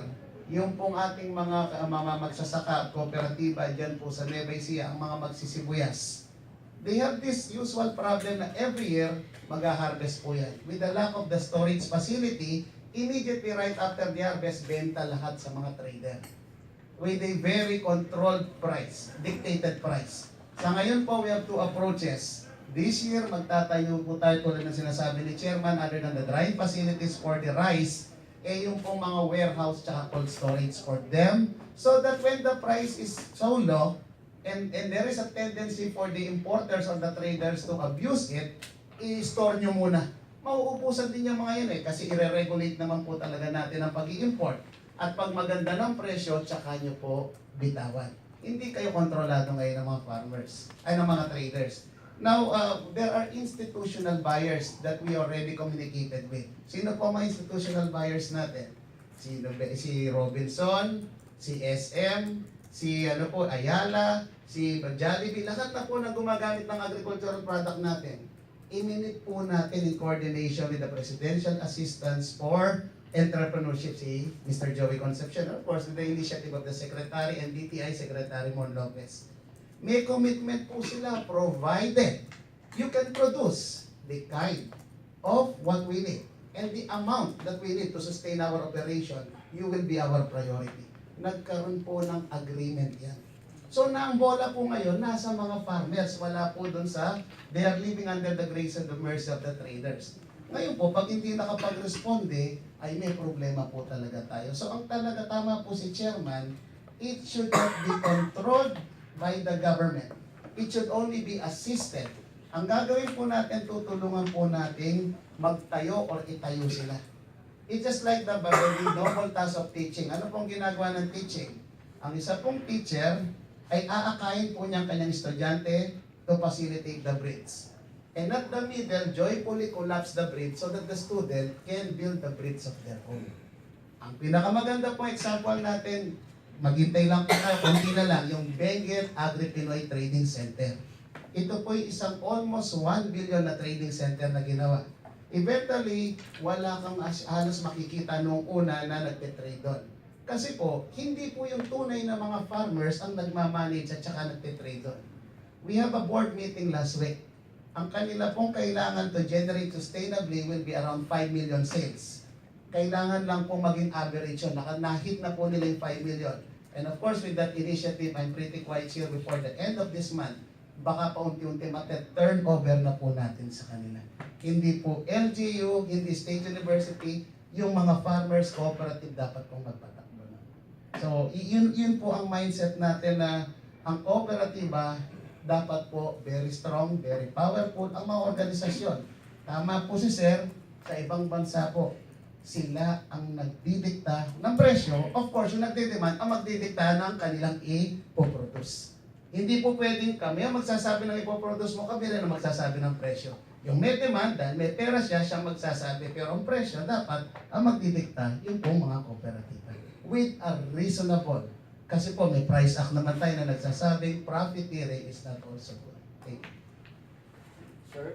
yung pong ating mga magsasaka at kooperatiba dyan po sa Nueva Ecija, ang mga magsisibuyas, they have this usual problem na every year, mag-harvest po yan. With the lack of the storage facility, immediately right after the harvest, benta lahat sa mga trader. With a very controlled price, dictated price. Sa ngayon po, we have two approaches. This year, magtatayo po tayo tulad ng sinasabi ni Chairman, other than the drying facilities for the rice, yung pong mga warehouse tsaka cold storage for them, so that when the price is so low, and there is a tendency for the importers or the traders to abuse it, i-store nyo muna. Mauubusan din yung mga yun kasi i-regulate naman po talaga natin ang pag-i-import. At pag maganda ng presyo, tsaka nyo po bitawan. Hindi kayo kontrolado ngayon ng mga farmers, ng mga traders. Now, there are institutional buyers that we already communicated with. Sino po mga institutional buyers natin? Si Robinson, si SM, si Ayala, si Jollibee, lahat na po na gumagamit ng agricultural product natin. Iminit po natin in coordination with the Presidential Assistance for Entrepreneurship, si Mr. Joey Concepcion, of course, with the initiative of the Secretary and DTI Secretary Mon Lopez. May commitment po sila provided you can produce the kind of what we need and the amount that we need to sustain our operation, you will be our priority. Nagkaroon po ng agreement yan. So na ang bola po ngayon nasa mga farmers, wala po dun sa they are living under the grace and the mercy of the traders. Ngayon po, pag hindi nakapag-responde, ay may problema po talaga tayo. So ang talaga tama po si Chairman, it should not be controlled by the government. It should only be assisted. Ang gagawin po natin, tutulungan po natin magtayo or itayo sila. It's just like the very noble task of teaching. Ano pong ginagawa ng teaching? Ang isa pong teacher ay aakayin po niyang kanyang estudyante to facilitate the bridge. And at the middle, joyfully collapse the bridge so that the student can build the bridge of their own. Ang pinakamaganda po example natin, maghintay lang po kayo, konti na lang, yung Benguet Agri-Pinoy Trading Center. Ito po isang almost 1 billion na trading center na ginawa. Eventually, wala kang halos makikita nung una na nagte-trade doon. Kasi po, hindi po yung tunay na mga farmers ang nagmamanage at saka nagte-trade doon. We have a board meeting last week. Ang kanila pong kailangan to generate sustainably will be around 5 million sales. Kailangan lang pong maging average yun. Nahit na po nila yung 5 million. And of course, with that initiative, I'm pretty quite sure before the end of this month, baka paunti-unti turnover na po natin sa kanila. Hindi po LGU, hindi State University, yung mga farmers cooperative dapat pong magpatakbo na. So, yun po ang mindset natin na ang kooperatiba dapat po very strong, very powerful ang mga organisasyon. Tama po si Sir, sa ibang bansa po, sila ang nagdidikta ng presyo. Of course, yung nagdidemand ang magdidikta ng kanilang ipoproduce. Hindi po pwedeng kami ang magsasabi ng ipoproduce mo, kami rin ang magsasabi ng presyo. Yung may demand, dahil may pera siya, siyang magsasabi. Pero ang presyo, dapat ang magdidikta yung pong mga kooperatiba. With a reasonable. Kasi po may price act naman tayo na nagsasabing profiteering is not also good. Thank you. Sir,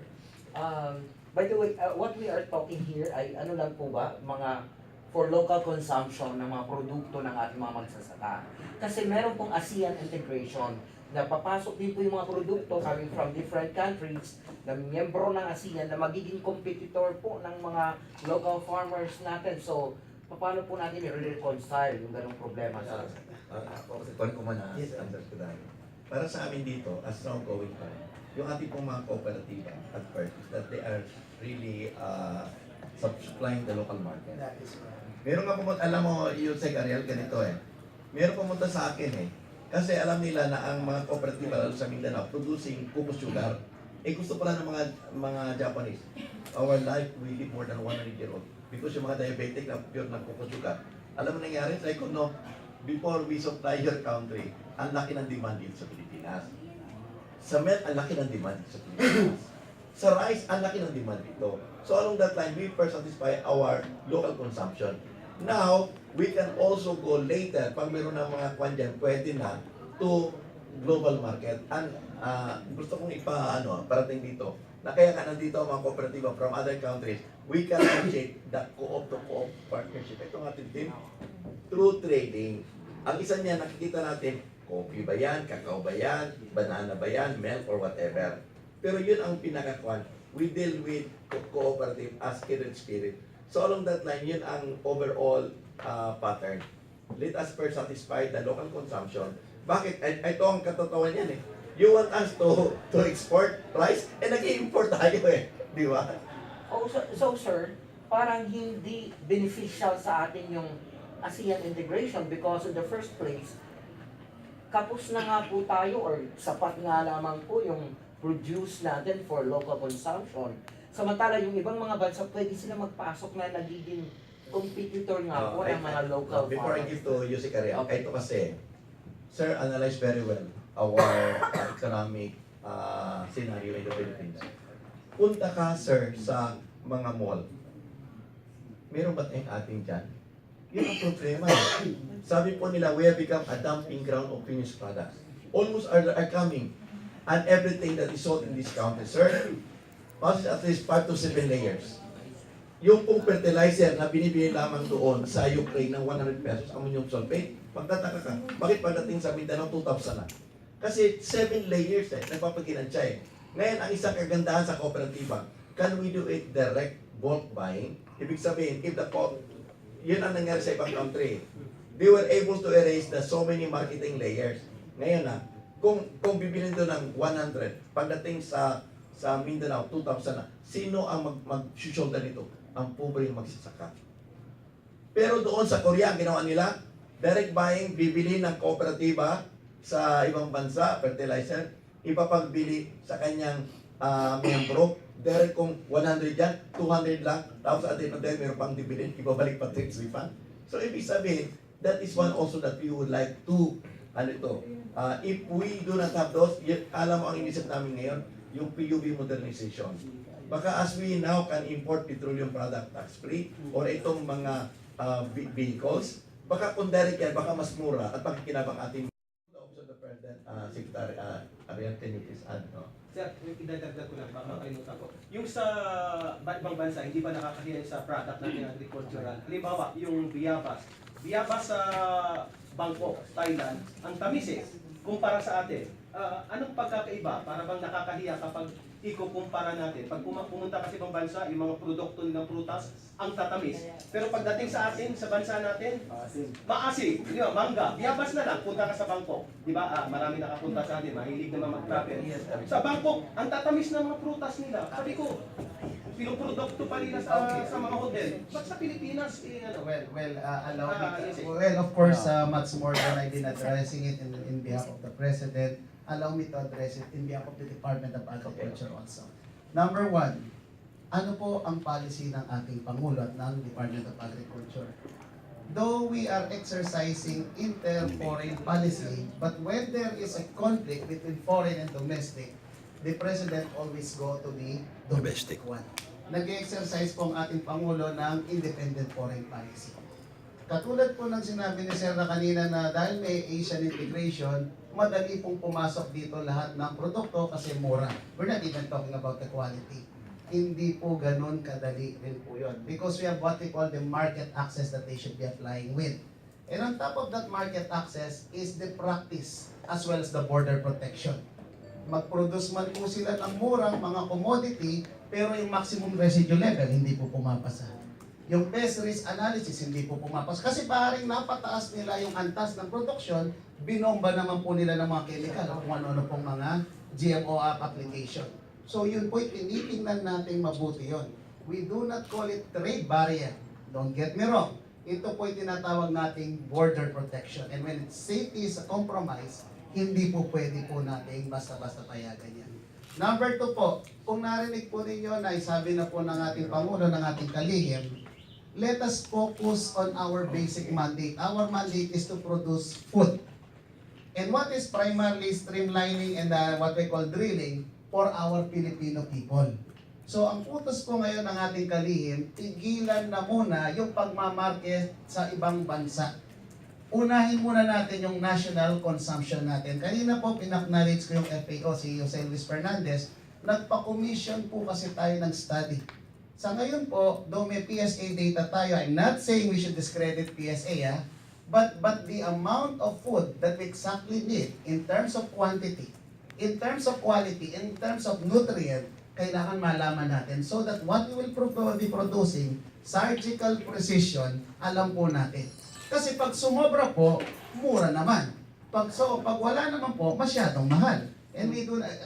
by the way, what we are talking here ay ano lang po ba, mga for local consumption ng mga produkto ng ating mga magsasaka. Kasi meron pong ASEAN integration na papasok din po yung mga produkto coming from different countries na miyembro ng ASEAN na magiging competitor po ng mga local farmers natin. So, paano po natin i-reconcile yung ganong problema sa Ako kasi ko muna answer to that. Para sa amin dito, as now going on, yung ating pong mga kooperatiba at first is that they are really supplying the local market. That is right. Meron nga pumunta, alam mo, Usec, Ariel, ganito meron pumunta sa akin kasi alam nila na ang mga kooperatiba lalo sa Mindanao producing kuko sugar. Gusto pala ng mga Japanese. Our life, we live more than 100 years old. Because yung mga diabetic na pure ng kuko sugar. Alam mo nangyari sa no, before we supply your country, ang laki ng demand dito sa Pilipinas. Sa milk, ang laki ng demand dito sa Pilipinas. Sa rice, ang laki ng demand dito. So along that line, we first satisfy our local consumption. Now, we can also go later, pag meron ng mga kwan dyan, pwede na to global market. And gusto kong parating dito, na kaya ka nandito ang mga kooperatiba from other countries, we can appreciate the co-op to co-op partnership. Ito nga din, through trading. Ang isa niya, nakikita natin, coffee ba yan, kakao ba yan, banana ba yan, milk or whatever. Pero yun ang pinakakuan. We deal with cooperative as kindred spirit. So along that line, yun ang overall pattern. Let us first satisfy the local consumption. Bakit? Ito ang katotohanan yan eh. You want us to export rice, nag-i-import tayo eh. Di ba? Oh, so sir, parang hindi beneficial sa atin yung ASEAN integration because in the first place, kapos na nga po tayo or sapat nga lamang po yung produce natin for local consumption. Samantala yung ibang mga bansa, pwede sila magpasok na nagiging competitor nga po ng mga local Before I give to Usec Ariel, ito kasi, sir, analyze very well our economic scenario in the Philippines. Punta ka, sir, sa mga mall. Meron ba tayong ating dyan? Yun ang problema. Sabi po nila, we have become a dumping ground of finished products. Almost are coming. And everything that is sold in this country, sir, passes at least 5 to 7 layers. Yung pong fertilizer na binibili lamang doon sa Ukraine ng 100 pesos, ammonium sulfate, magtataka ka, bakit pagdating sa Mindanao, 2,000 na? Kasi 7 layers nagpapaginansya eh. Ngayon, ang isang kagandahan sa kooperatiba, can we do it direct bulk buying? Ibig sabihin, if the yun ang nangyari sa ibang country. They were able to erase the so many marketing layers. Ngayon na, kung bibilin doon ng 100, pagdating sa Mindanao, 2,000 na, sino ang mag-shoulder nito? Ang pobre yung magsasaka. Pero doon sa Korea, ang ginawa nila, direct buying, bibili ng kooperatiba sa ibang bansa, fertilizer, ipapagbili sa kanyang miyembro, direct kung 100 yan, 200 lang, tapos at the end of the day, meron pang dividend, ibabalik pa tax refund. So, ibig sabihin, that is one also that we would like to, if we do not have those, alam mo ang inisip namin ngayon, yung PUV modernization. Baka as we now can import petroleum product tax-free, or itong mga vehicles, baka kung direct yan, baka mas mura at pakikinabang ating Secretary Ariel, can you please add? No? Sir, yung idadagdag ko lang, baka makalimutan ko. Yung sa ibang bansa, hindi ba nakakahiya sa product natin agricultural? Halimbawa, yung biyabas. Biyabas sa Bangkok, Thailand, ang tamis eh, kumpara sa atin. Anong pagkakaiba? Para bang nakakahiya kapag ikukumpara natin? Pag pumunta kasi ibang bansa, yung mga produkto ng prutas, ang tatamis. Pero pagdating sa atin, sa bansa natin, maasim. Di ba? Mangga. Biyabas na lang, punta ka sa Bangkok. Di ba? Marami nakapunta sa atin, mahilig naman mag-travel. Sa Bangkok, ang tatamis ng mga prutas nila. Sabi ko, pinuprodukto pa nila sa mga hotel. Ba't sa Pilipinas, Allow me. Well, of course, much more than I've been addressing it in behalf of the President. Allow me to address it in behalf of the Department of Agriculture also. Number one, ano po ang policy ng ating Pangulo at ng Department of Agriculture? Though we are exercising inter-foreign policy, but when there is a conflict between foreign and domestic, the President always go to the domestic one. Nag-exercise po ang ating Pangulo ng independent foreign policy. Katulad po ng sinabi ni Sir na kanina na dahil may Asian integration, madali pong pumasok dito lahat ng produkto kasi mura. We're not even talking about the quality. Hindi po ganun kadali rin po yun. Because we have what we call the market access that they should be applying with. And on top of that market access is the practice as well as the border protection. Mag-produce man po sila ng murang mga commodity, pero yung maximum residue level hindi po pumapasa. Yung best risk analysis hindi po pumapasa. Kasi paring napataas nila yung antas ng production, binomba naman po nila ng mga chemical o kung ano-ano pong mga GMO application. So yun po, tinitingnan natin mabuti yun. We do not call it trade barrier. Don't get me wrong. Ito po yung tinatawag nating border protection. And when safety is a compromise, hindi po pwede po natin basta-basta payagan yan. Number 2 po, kung narinig po ninyo na isabi na po ng ating Pangulo, ng ating kalihim, let us focus on our basic mandate. Our mandate is to produce food. And what is primarily streamlining and what we call drilling for our Filipino people. So ang utos po ngayon ng ating kalihim, tigilan na muna yung pagmamarket sa ibang bansa. Unahin muna natin yung national consumption natin. Kanina po, pinaknowledge ko yung FAO, si Jose Luis Fernandez, nagpa-commission po kasi tayo ng study. Sa ngayon po, though may PSA data tayo, I'm not saying we should discredit PSA, but the amount of food that we exactly need in terms of quantity, in terms of quality, in terms of nutrient, kailangan malaman natin so that what we will be producing, surgical precision, alam po natin. Kasi pag sumobra po, mura naman. Pag wala naman po, masyadong mahal. And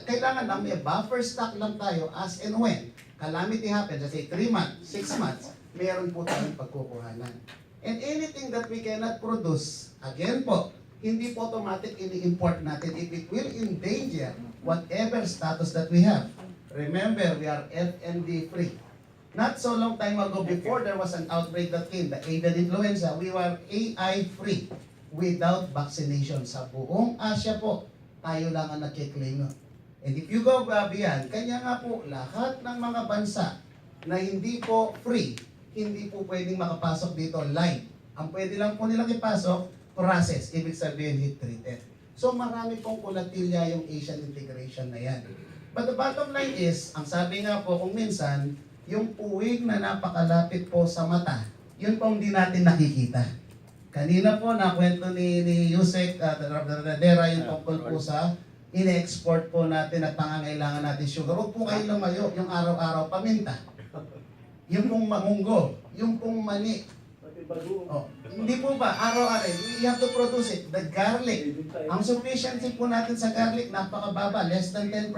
kailangan lang may buffer stock lang tayo as and when calamity happens, let's say 3 months, 6 months, meron po tayong pagkukuhanan. And anything that we cannot produce, again po, hindi po automatic ini-import natin if it will endanger whatever status that we have. Remember, we are FMD free. Not so long time ago, before there was an outbreak that came, the avian influenza, we were AI free without vaccination. Sa buong Asia po, tayo lang ang nagkiklaim nun. And if you go beyond, kanya nga po, lahat ng mga bansa na hindi po free, hindi po pwedeng makapasok dito live. Ang pwede lang po nilang ipasok, process, ibig sabihin heat treated. So marami pong Plantilla yung Asian integration na yan. But the bottom line is, ang sabi nga po kung minsan, yung puwig na napakalapit po sa mata, yun po hindi natin nakikita. Kanina po, nakwento ni Usec, RAVANERA, yung tungkol po sa ine-export po natin at pangangailangan natin sugar. Huwag po kayo lumayo, yung araw-araw paminta. Yung pong munggo, yung pong mani. Oh, hindi po ba, araw-araw, we have to produce it. The garlic, ang sufficiency po natin sa garlic, napakababa, less than 10%.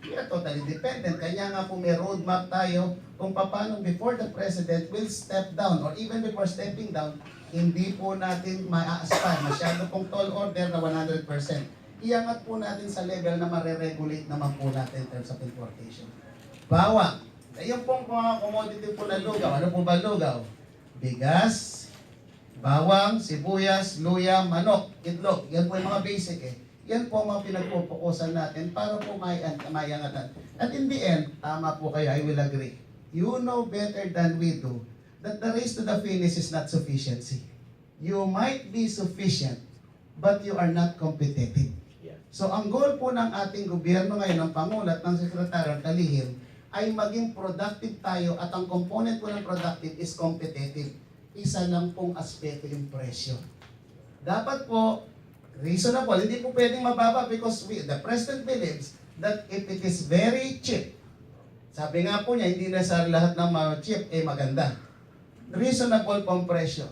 We are totally dependent. Kanya nga po may roadmap tayo kung paano before the President will step down or even before stepping down, hindi po natin ma-aspire. Masyado pong tall order na 100%. Iangat po natin sa level na mare-regulate naman po natin in terms of importation. Bawang. Yung pong mga commodity po na lugaw. Ano po ba lugaw? Bigas, bawang, sibuyas, luya, manok, itlog. Yan po yung mga basic eh. Yan po ang mga pinagpupukusan natin para po maiangatan. At in the end, tama po kayo, I will agree. You know better than we do that the race to the finish is not sufficiency. You might be sufficient, but you are not competitive. So ang goal po ng ating gobyerno ngayon, ng Pangulo at ng Sekretary Kalihim, ay maging productive tayo at ang component po ng productive is competitive. Isa lang pong aspeto yung presyo. Dapat po, reasonable, hindi po pwedeng mababa because the President believes that if it is very cheap, sabi nga po niya, hindi na sa lahat ng mga cheap, maganda. Reasonable pong presyo.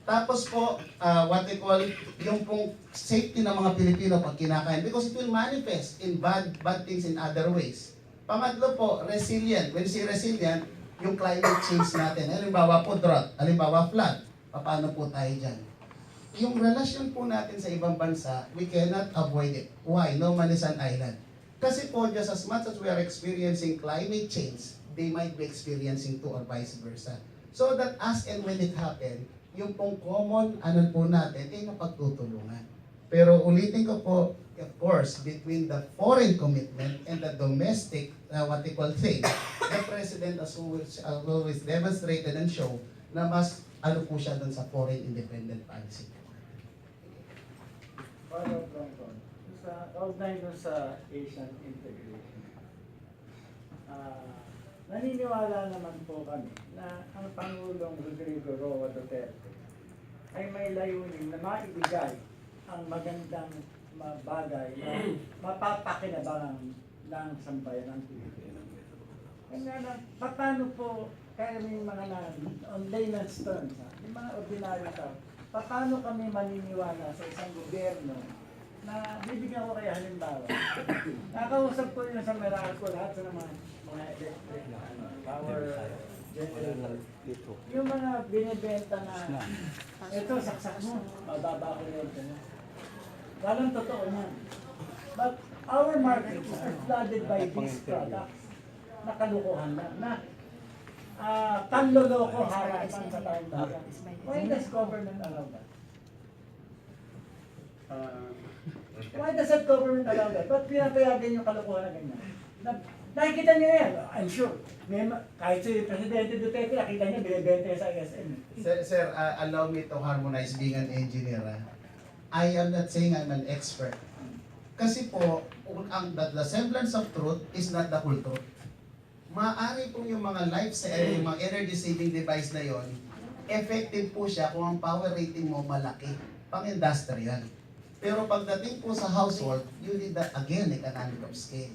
Tapos po, what we call, yung pong safety ng mga Pilipino pag kinakain because it will manifest in bad things in other ways. Pangatlo po, resilient. When you say resilient, yung climate change natin. Halimbawa po drought, halimbawa flood. Paano po tayo dyan? Yung relasyon po natin sa ibang bansa, we cannot avoid it. Why? No man is an island. Kasi po, just as much as we are experiencing climate change, they might be experiencing too or vice versa. So that as and when it happen, yung pong common po natin ay napagtutulungan. Pero ulitin ko po, of course, between the foreign commitment and the domestic, what they call thing, the President has always demonstrated and show na mas po siya dun sa foreign independent policy. Kaugnay dun sa Asian integration. Naniniwala naman po kami na ang Pangulong Rodrigo Roa Duterte ay may layunin na maibigay ang magandang bagay na mapapakinabangan ng sambayan ng Pilipinas. Kaya na, paano po kaya may mga on layman's terms, yung mga ordinary tao, paano kami maniniwala sa isang gobyerno na bibigyan ko kaya halimbawa. Nakausap ko yun sa Meralco lahat sa mga electric power generator. Yung mga binibenta na ito, saksak mo, mababa ko renta mo. Walang totoo niyan. But our markets are flooded by these products. Nakalukuhan lang na panloloko harapan sa taong bayan. Why does government allow that? Why does that government allow that? Ba't pinapayagan yung kalokohan na ganyan? Nakikita niyo yan, I'm sure. Kahit si Presidente Duterte, nakita niya, binibenta sa ASN. Sir, allow me to harmonize being an engineer. I am not saying I'm an expert. Kasi po, the semblance of truth is not the whole truth. Maaari po yung mga yung mga energy saving device na yon, effective po siya kung ang power rating mo malaki, pang-industrial. Pero pagdating po sa household, you need that again, economic of scale.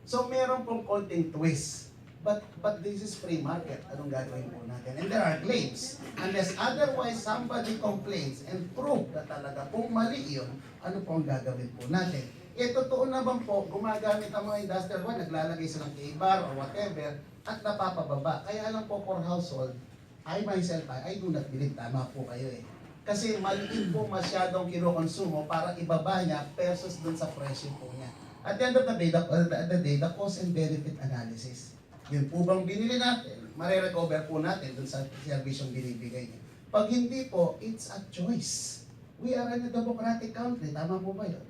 So meron pong konting twist. But this is free market. Anong gagawin po natin? And there are claims. Unless otherwise somebody complains and prove na talaga pong mali yun, ano po ang gagawin po natin? Totoo naman po, gumagamit ang mga industrial one, naglalagay silang K-bar or whatever, at napapababa. Kaya lang po for household, I myself, I do not believe, tama po kayo eh. Kasi maliit po masyadong kinokonsumo para ibaba niya versus dun sa presyo po niya. At the end of the day, the cost and benefit analysis. Yun po bang binili natin, marirecover po natin dun sa servisyong binibigay niya. Pag hindi po, it's a choice. We are in a democratic country, tama po ba yun?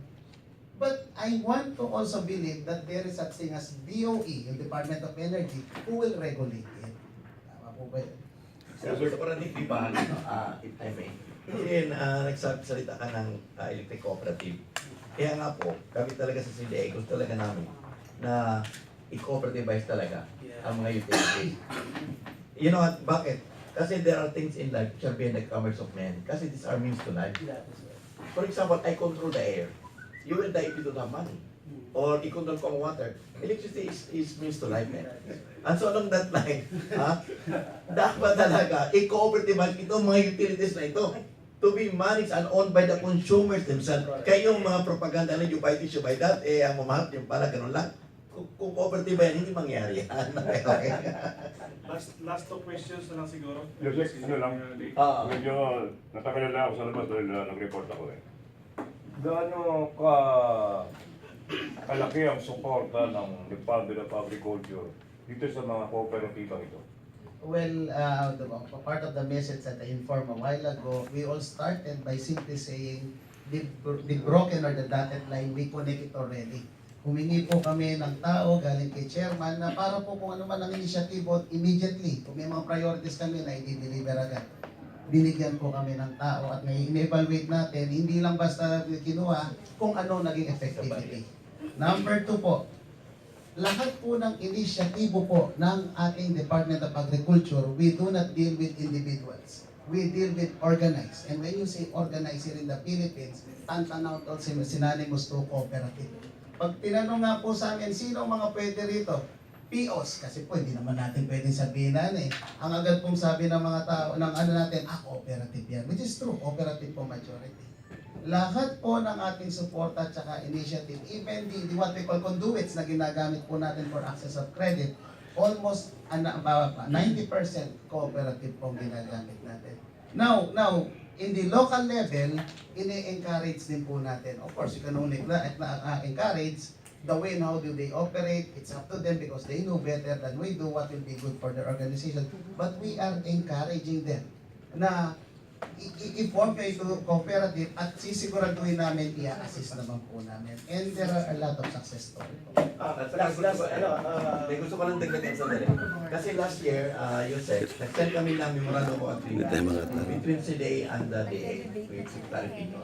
But I want to also believe that there is such thing as DOE, yung Department of Energy, who will regulate it. Tama po ba yun? So, gusto ko rin iba, if I may. Kasi nagsasalita ka ng electric cooperative. Kaya nga po, kami talaga sa CDA, gusto talaga namin na i-cooperativize talaga ang mga utilities. You know what? Bakit? Kasi there are things in life which are beyond the commerce of men. Kasi these are means to life. For example, I control the air. You will die if you don't have money. Or i-control ko ang water. Electricity is means to life, man. And so along that line, dapat talaga i-cooperativize itong mga utilities na ito to be managed and owned by the consumers themselves. Kaya yung mga propaganda na you buy this, you buy that, ang mamahal, yung pala, ganun lang. Kung cooperative ba yan, hindi mangyari yan. Okay. Last two questions na lang siguro. Usec, yun lang. Medyo natagalan na ako sa labas dahil nag-report ako eh. Gaano kalaki ang suporta ng Department of Agriculture dito sa mga kooperatibang ito? Well, part of the message that I informed a while ago, we all started by simply saying the broken or the dotted line, we connect it already. Humingi po kami ng tao galing kay chairman na para po kung ano man ang inisyatibo immediately, kung may mga priorities kami na i-deliver agad. Binigyan po kami ng tao at i-evaluate natin, hindi lang basta kinuha kung ano naging effectivity. Number 2 po, lahat po ng inisyatibo po ng ating Department of Agriculture, we do not deal with individuals. We deal with organized. And when you say organized here in the Philippines, tantanawt also synonymous to cooperative. Pag tinanong nga po sa amin, sino mga pwede rito? POs, kasi po hindi naman natin pwedeng sabihin na ang agad pong sabi ng mga tao, ng ano natin, cooperative yan. Which is true, cooperative po majority. Lahat po ng ating support at saka initiative, even the what we call conduits na ginagamit po natin for access of credit, almost 90% cooperative po ginagamit natin. Now, in the local level, ini-encourage din po natin. Of course, you can only encourage the way and how do they operate. It's up to them because they know better than we do what will be good for their organization. But we are encouraging them na i-form kayo ito cooperative at sisiguraduhin namin i-assist naman po namin. And there are a lot of success stories. Gusto ko lang dagdagan sa dali. Kasi last year, Usec, nag-send kami ng memorandum of agreement between CDA and the DA with clarification.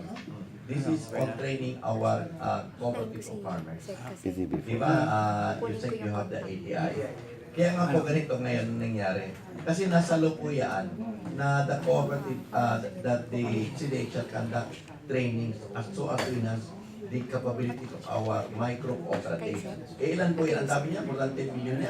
This is for training our cooperative of farmers. Diba, Usec, you have the ACDI. Kaya nga po ganito ngayon nangyari. Kasi nasa law po yan na the cooperative, that the CDA shall conduct trainings as so as to enhance the capability of our micro-cooperative. Ilan po yan? Ang dami niya, more than 10 million yan.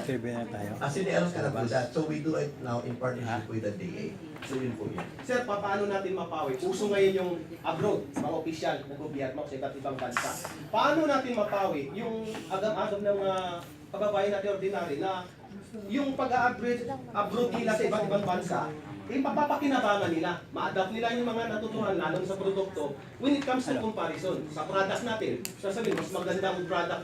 As CDA cannot do that. So we do it now in partnership with the DA. So yun po yun. Sir, paano natin mapawi? Uso ngayon yung abroad, mga opisyal na gobyerno sa iba't ibang bansa. Paano natin mapawi yung agam-agam ng kababayan natin ordinary na yung pag-abroad nila sa iba't ibang bansa, mapapakinabangan nila, ma-adapt nila yung mga natutunan lalo sa produkto when it comes to comparison sa products natin. Sasabihin, mas maganda ang product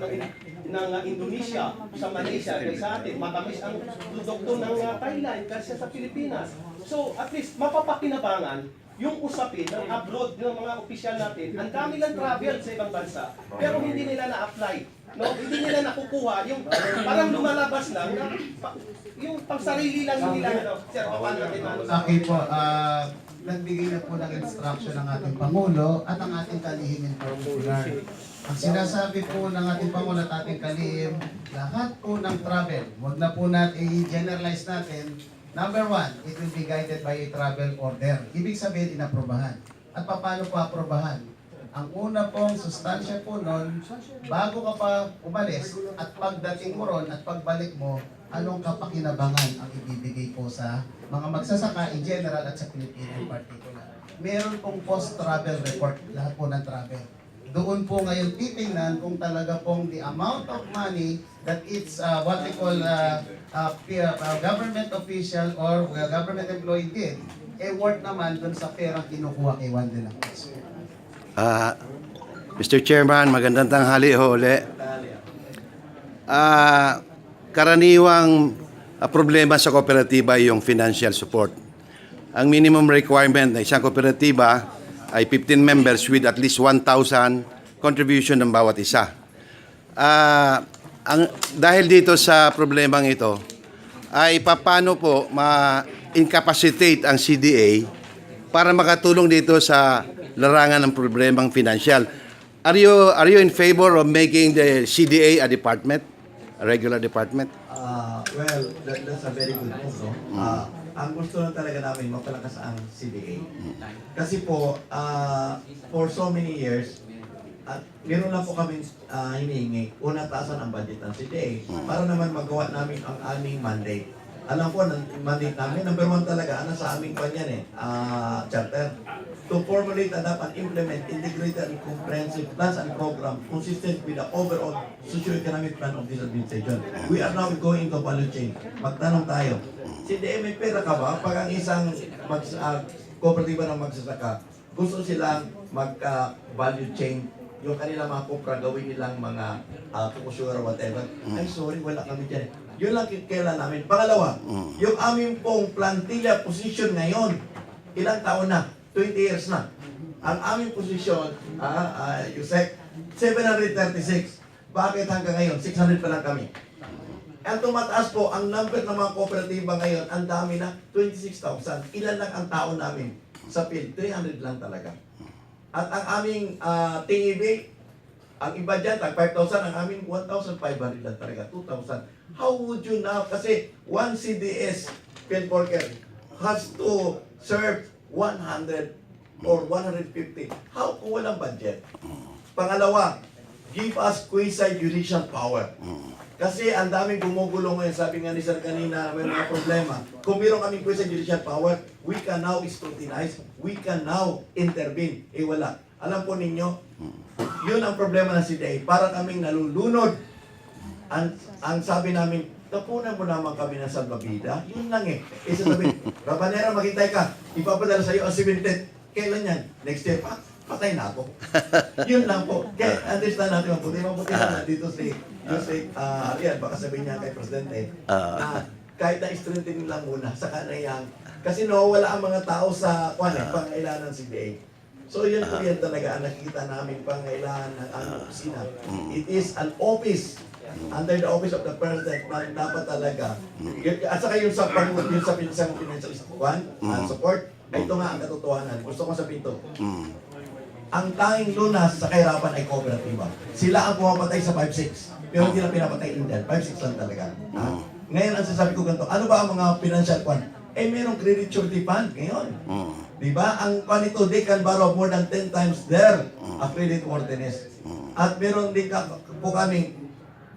ng Indonesia sa Malaysia kaysa atin, matamis ang produkto ng Thailand kaysa sa Pilipinas. So at least mapapakinabangan yung usapin ng abroad ng mga opisyal natin. Ang dami lang travel sa ibang bansa, pero hindi nila na-apply. No, hindi nila nakukuha yung parang lumalabas lang yung pangsarili lang nila. Sir, paano natin Okay po, nagbigay na po ng instruction ng ating Pangulo at ang ating kalihim in particular. Ang sinasabi po ng ating Pangulo at ating kalihim, lahat po ng travel, wag na po natin i-generalize natin. Number one, it will be guided by a travel order. Ibig sabihin, inaprobahan. At paano po aprobahan? Ang una pong sustansya po nun, bago ka pa umalis at pagdating mo ron at pagbalik mo, anong kapakinabangan ang ibibigay po sa mga magsasaka in general at sa Pilipino in particular. Meron pong post-travel report, lahat po ng travel. Doon po ngayon titingnan kung talaga pong the amount of money that it's what we call government official or government employee did, worth naman dun sa perang kinukuha kay Juan de la Cruz. Mr. Chairman, magandang tanghali ho uli. Karaniwang problema sa kooperatiba ay yung financial support. Ang minimum requirement ng isang kooperatiba ay 15 members with at least 1,000 contribution ng bawat isa. Dahil dito sa problemang ito, ay paano po ma-incapacitate ang CDA para makatulong dito sa larangan ng problemang financial. Are you in favor of making the CDA a department, a regular department? Well, that's a very good move, no? Ang gusto lang talaga namin, mapalakas ang CDA. Kasi po, for so many years, meron lang po kami hinihingi, una taasan ang budget ng CDA para naman magawa namin ang aming mandate. Alam po, ang mandate namin, number one talaga, sa aming panyan charter. To formulate, adapt, and implement integrated and comprehensive plans and programs consistent with the overall socio-economic plan of this administration. We are now going into value chain. Magtanong tayo, CDA, may pera ka ba? Pag ang isang kooperatiba ng magsasaka, gusto silang mag-value chain, yung kanilang mga kupra, gawin nilang mga kukusura or whatever. Ay, sorry, wala kami dyan. Yun lang kailan namin. Pangalawa, yung aming pong plantilla position ngayon, ilang taon na? 20 years na. Ang aming posisyon, Usec, 736. Bakit hanggang ngayon? 600 pa lang kami. Ang tumataas po, ang number ng mga kooperatiba ngayon, ang dami na, 26,000. Ilan lang ang tao namin sa field? 300 lang talaga. At ang aming TEB, ang iba dyan, 5,000, ang aming 1,500 lang talaga, 2,000. How would you now, kasi one CDS field worker has to serve 100 or 150. How kung walang budget? Pangalawa, give us quasi-judicial power. Kasi ang daming gumugulo ngayon, sabi nga ni Sir kanina, may mga problema. Kung meron kaming quasi-judicial power, we can now scrutinize, we can now intervene. Wala. Alam po ninyo, yun ang problema ng CDA. Para kaming nalulunod. Ang sabi namin, tapunan mo naman kami ng salbabida. Yun lang sasabihin, Ravanera, maghintay ka. Ipapadala sa iyo ang 7th. Kailan yan? Next year pa? Patay na ako. Yun lang po. Kaya understand natin mabuti na dito si Ariel, baka sabihin niya kay Presidente, na kahit na strengthening lang muna sa kanayang, kasi wala ang mga tao sa pangailangan ng CDA. So yun po yan talaga ang nakikita namin pangailangan ng aming opisina. It is an office under the office of the President na dapat talaga. At saka yung sa Pangulo, yung sa financial support, ito nga ang katotohanan. Gusto ko sabihin ito. Ang tanging lunas sa kahirapan ay kooperatiba. Sila ang pumapatay sa 5-6. Pero hindi na pinapatay Intel. 5-6 lang talaga. Ngayon ang sasabi ko ganito, ano ba ang mga financial fund? Merong credit surety fund ngayon. Diba? Ang fund ito, they can borrow more than 10 times their credit worthiness. At meron din po kami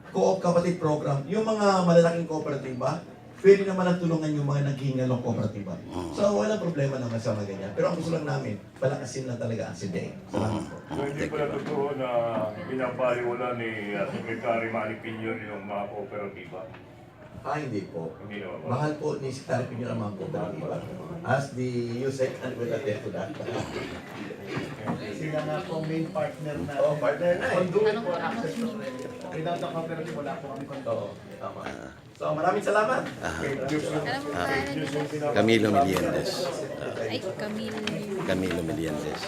Coop kapatid program. Yung mga malalaking kooperatiba, pwede naman ang tulungan yung mga naghihingal ng kooperatiba. So, walang problema naman sa mga ganyan. Pero ang gusto lang namin, palakasin lang talaga ang CDA. Salamat po. So, hindi pala totoo na pinapaliwala ni Secretary Manny Pinyon yung mga kooperatiba? Hindi po. Hindi naman. Mahal po ni Secretary Pinyon ang mga kooperatiba. As the Usec, and will attest to that. Sila nga po main partner na. Partner na For access to credit. Without the cooperative, wala po kami control. Tama. So, maraming salamat. Camilo Meliendez. Ay, Camilo. Camilo Meliendez.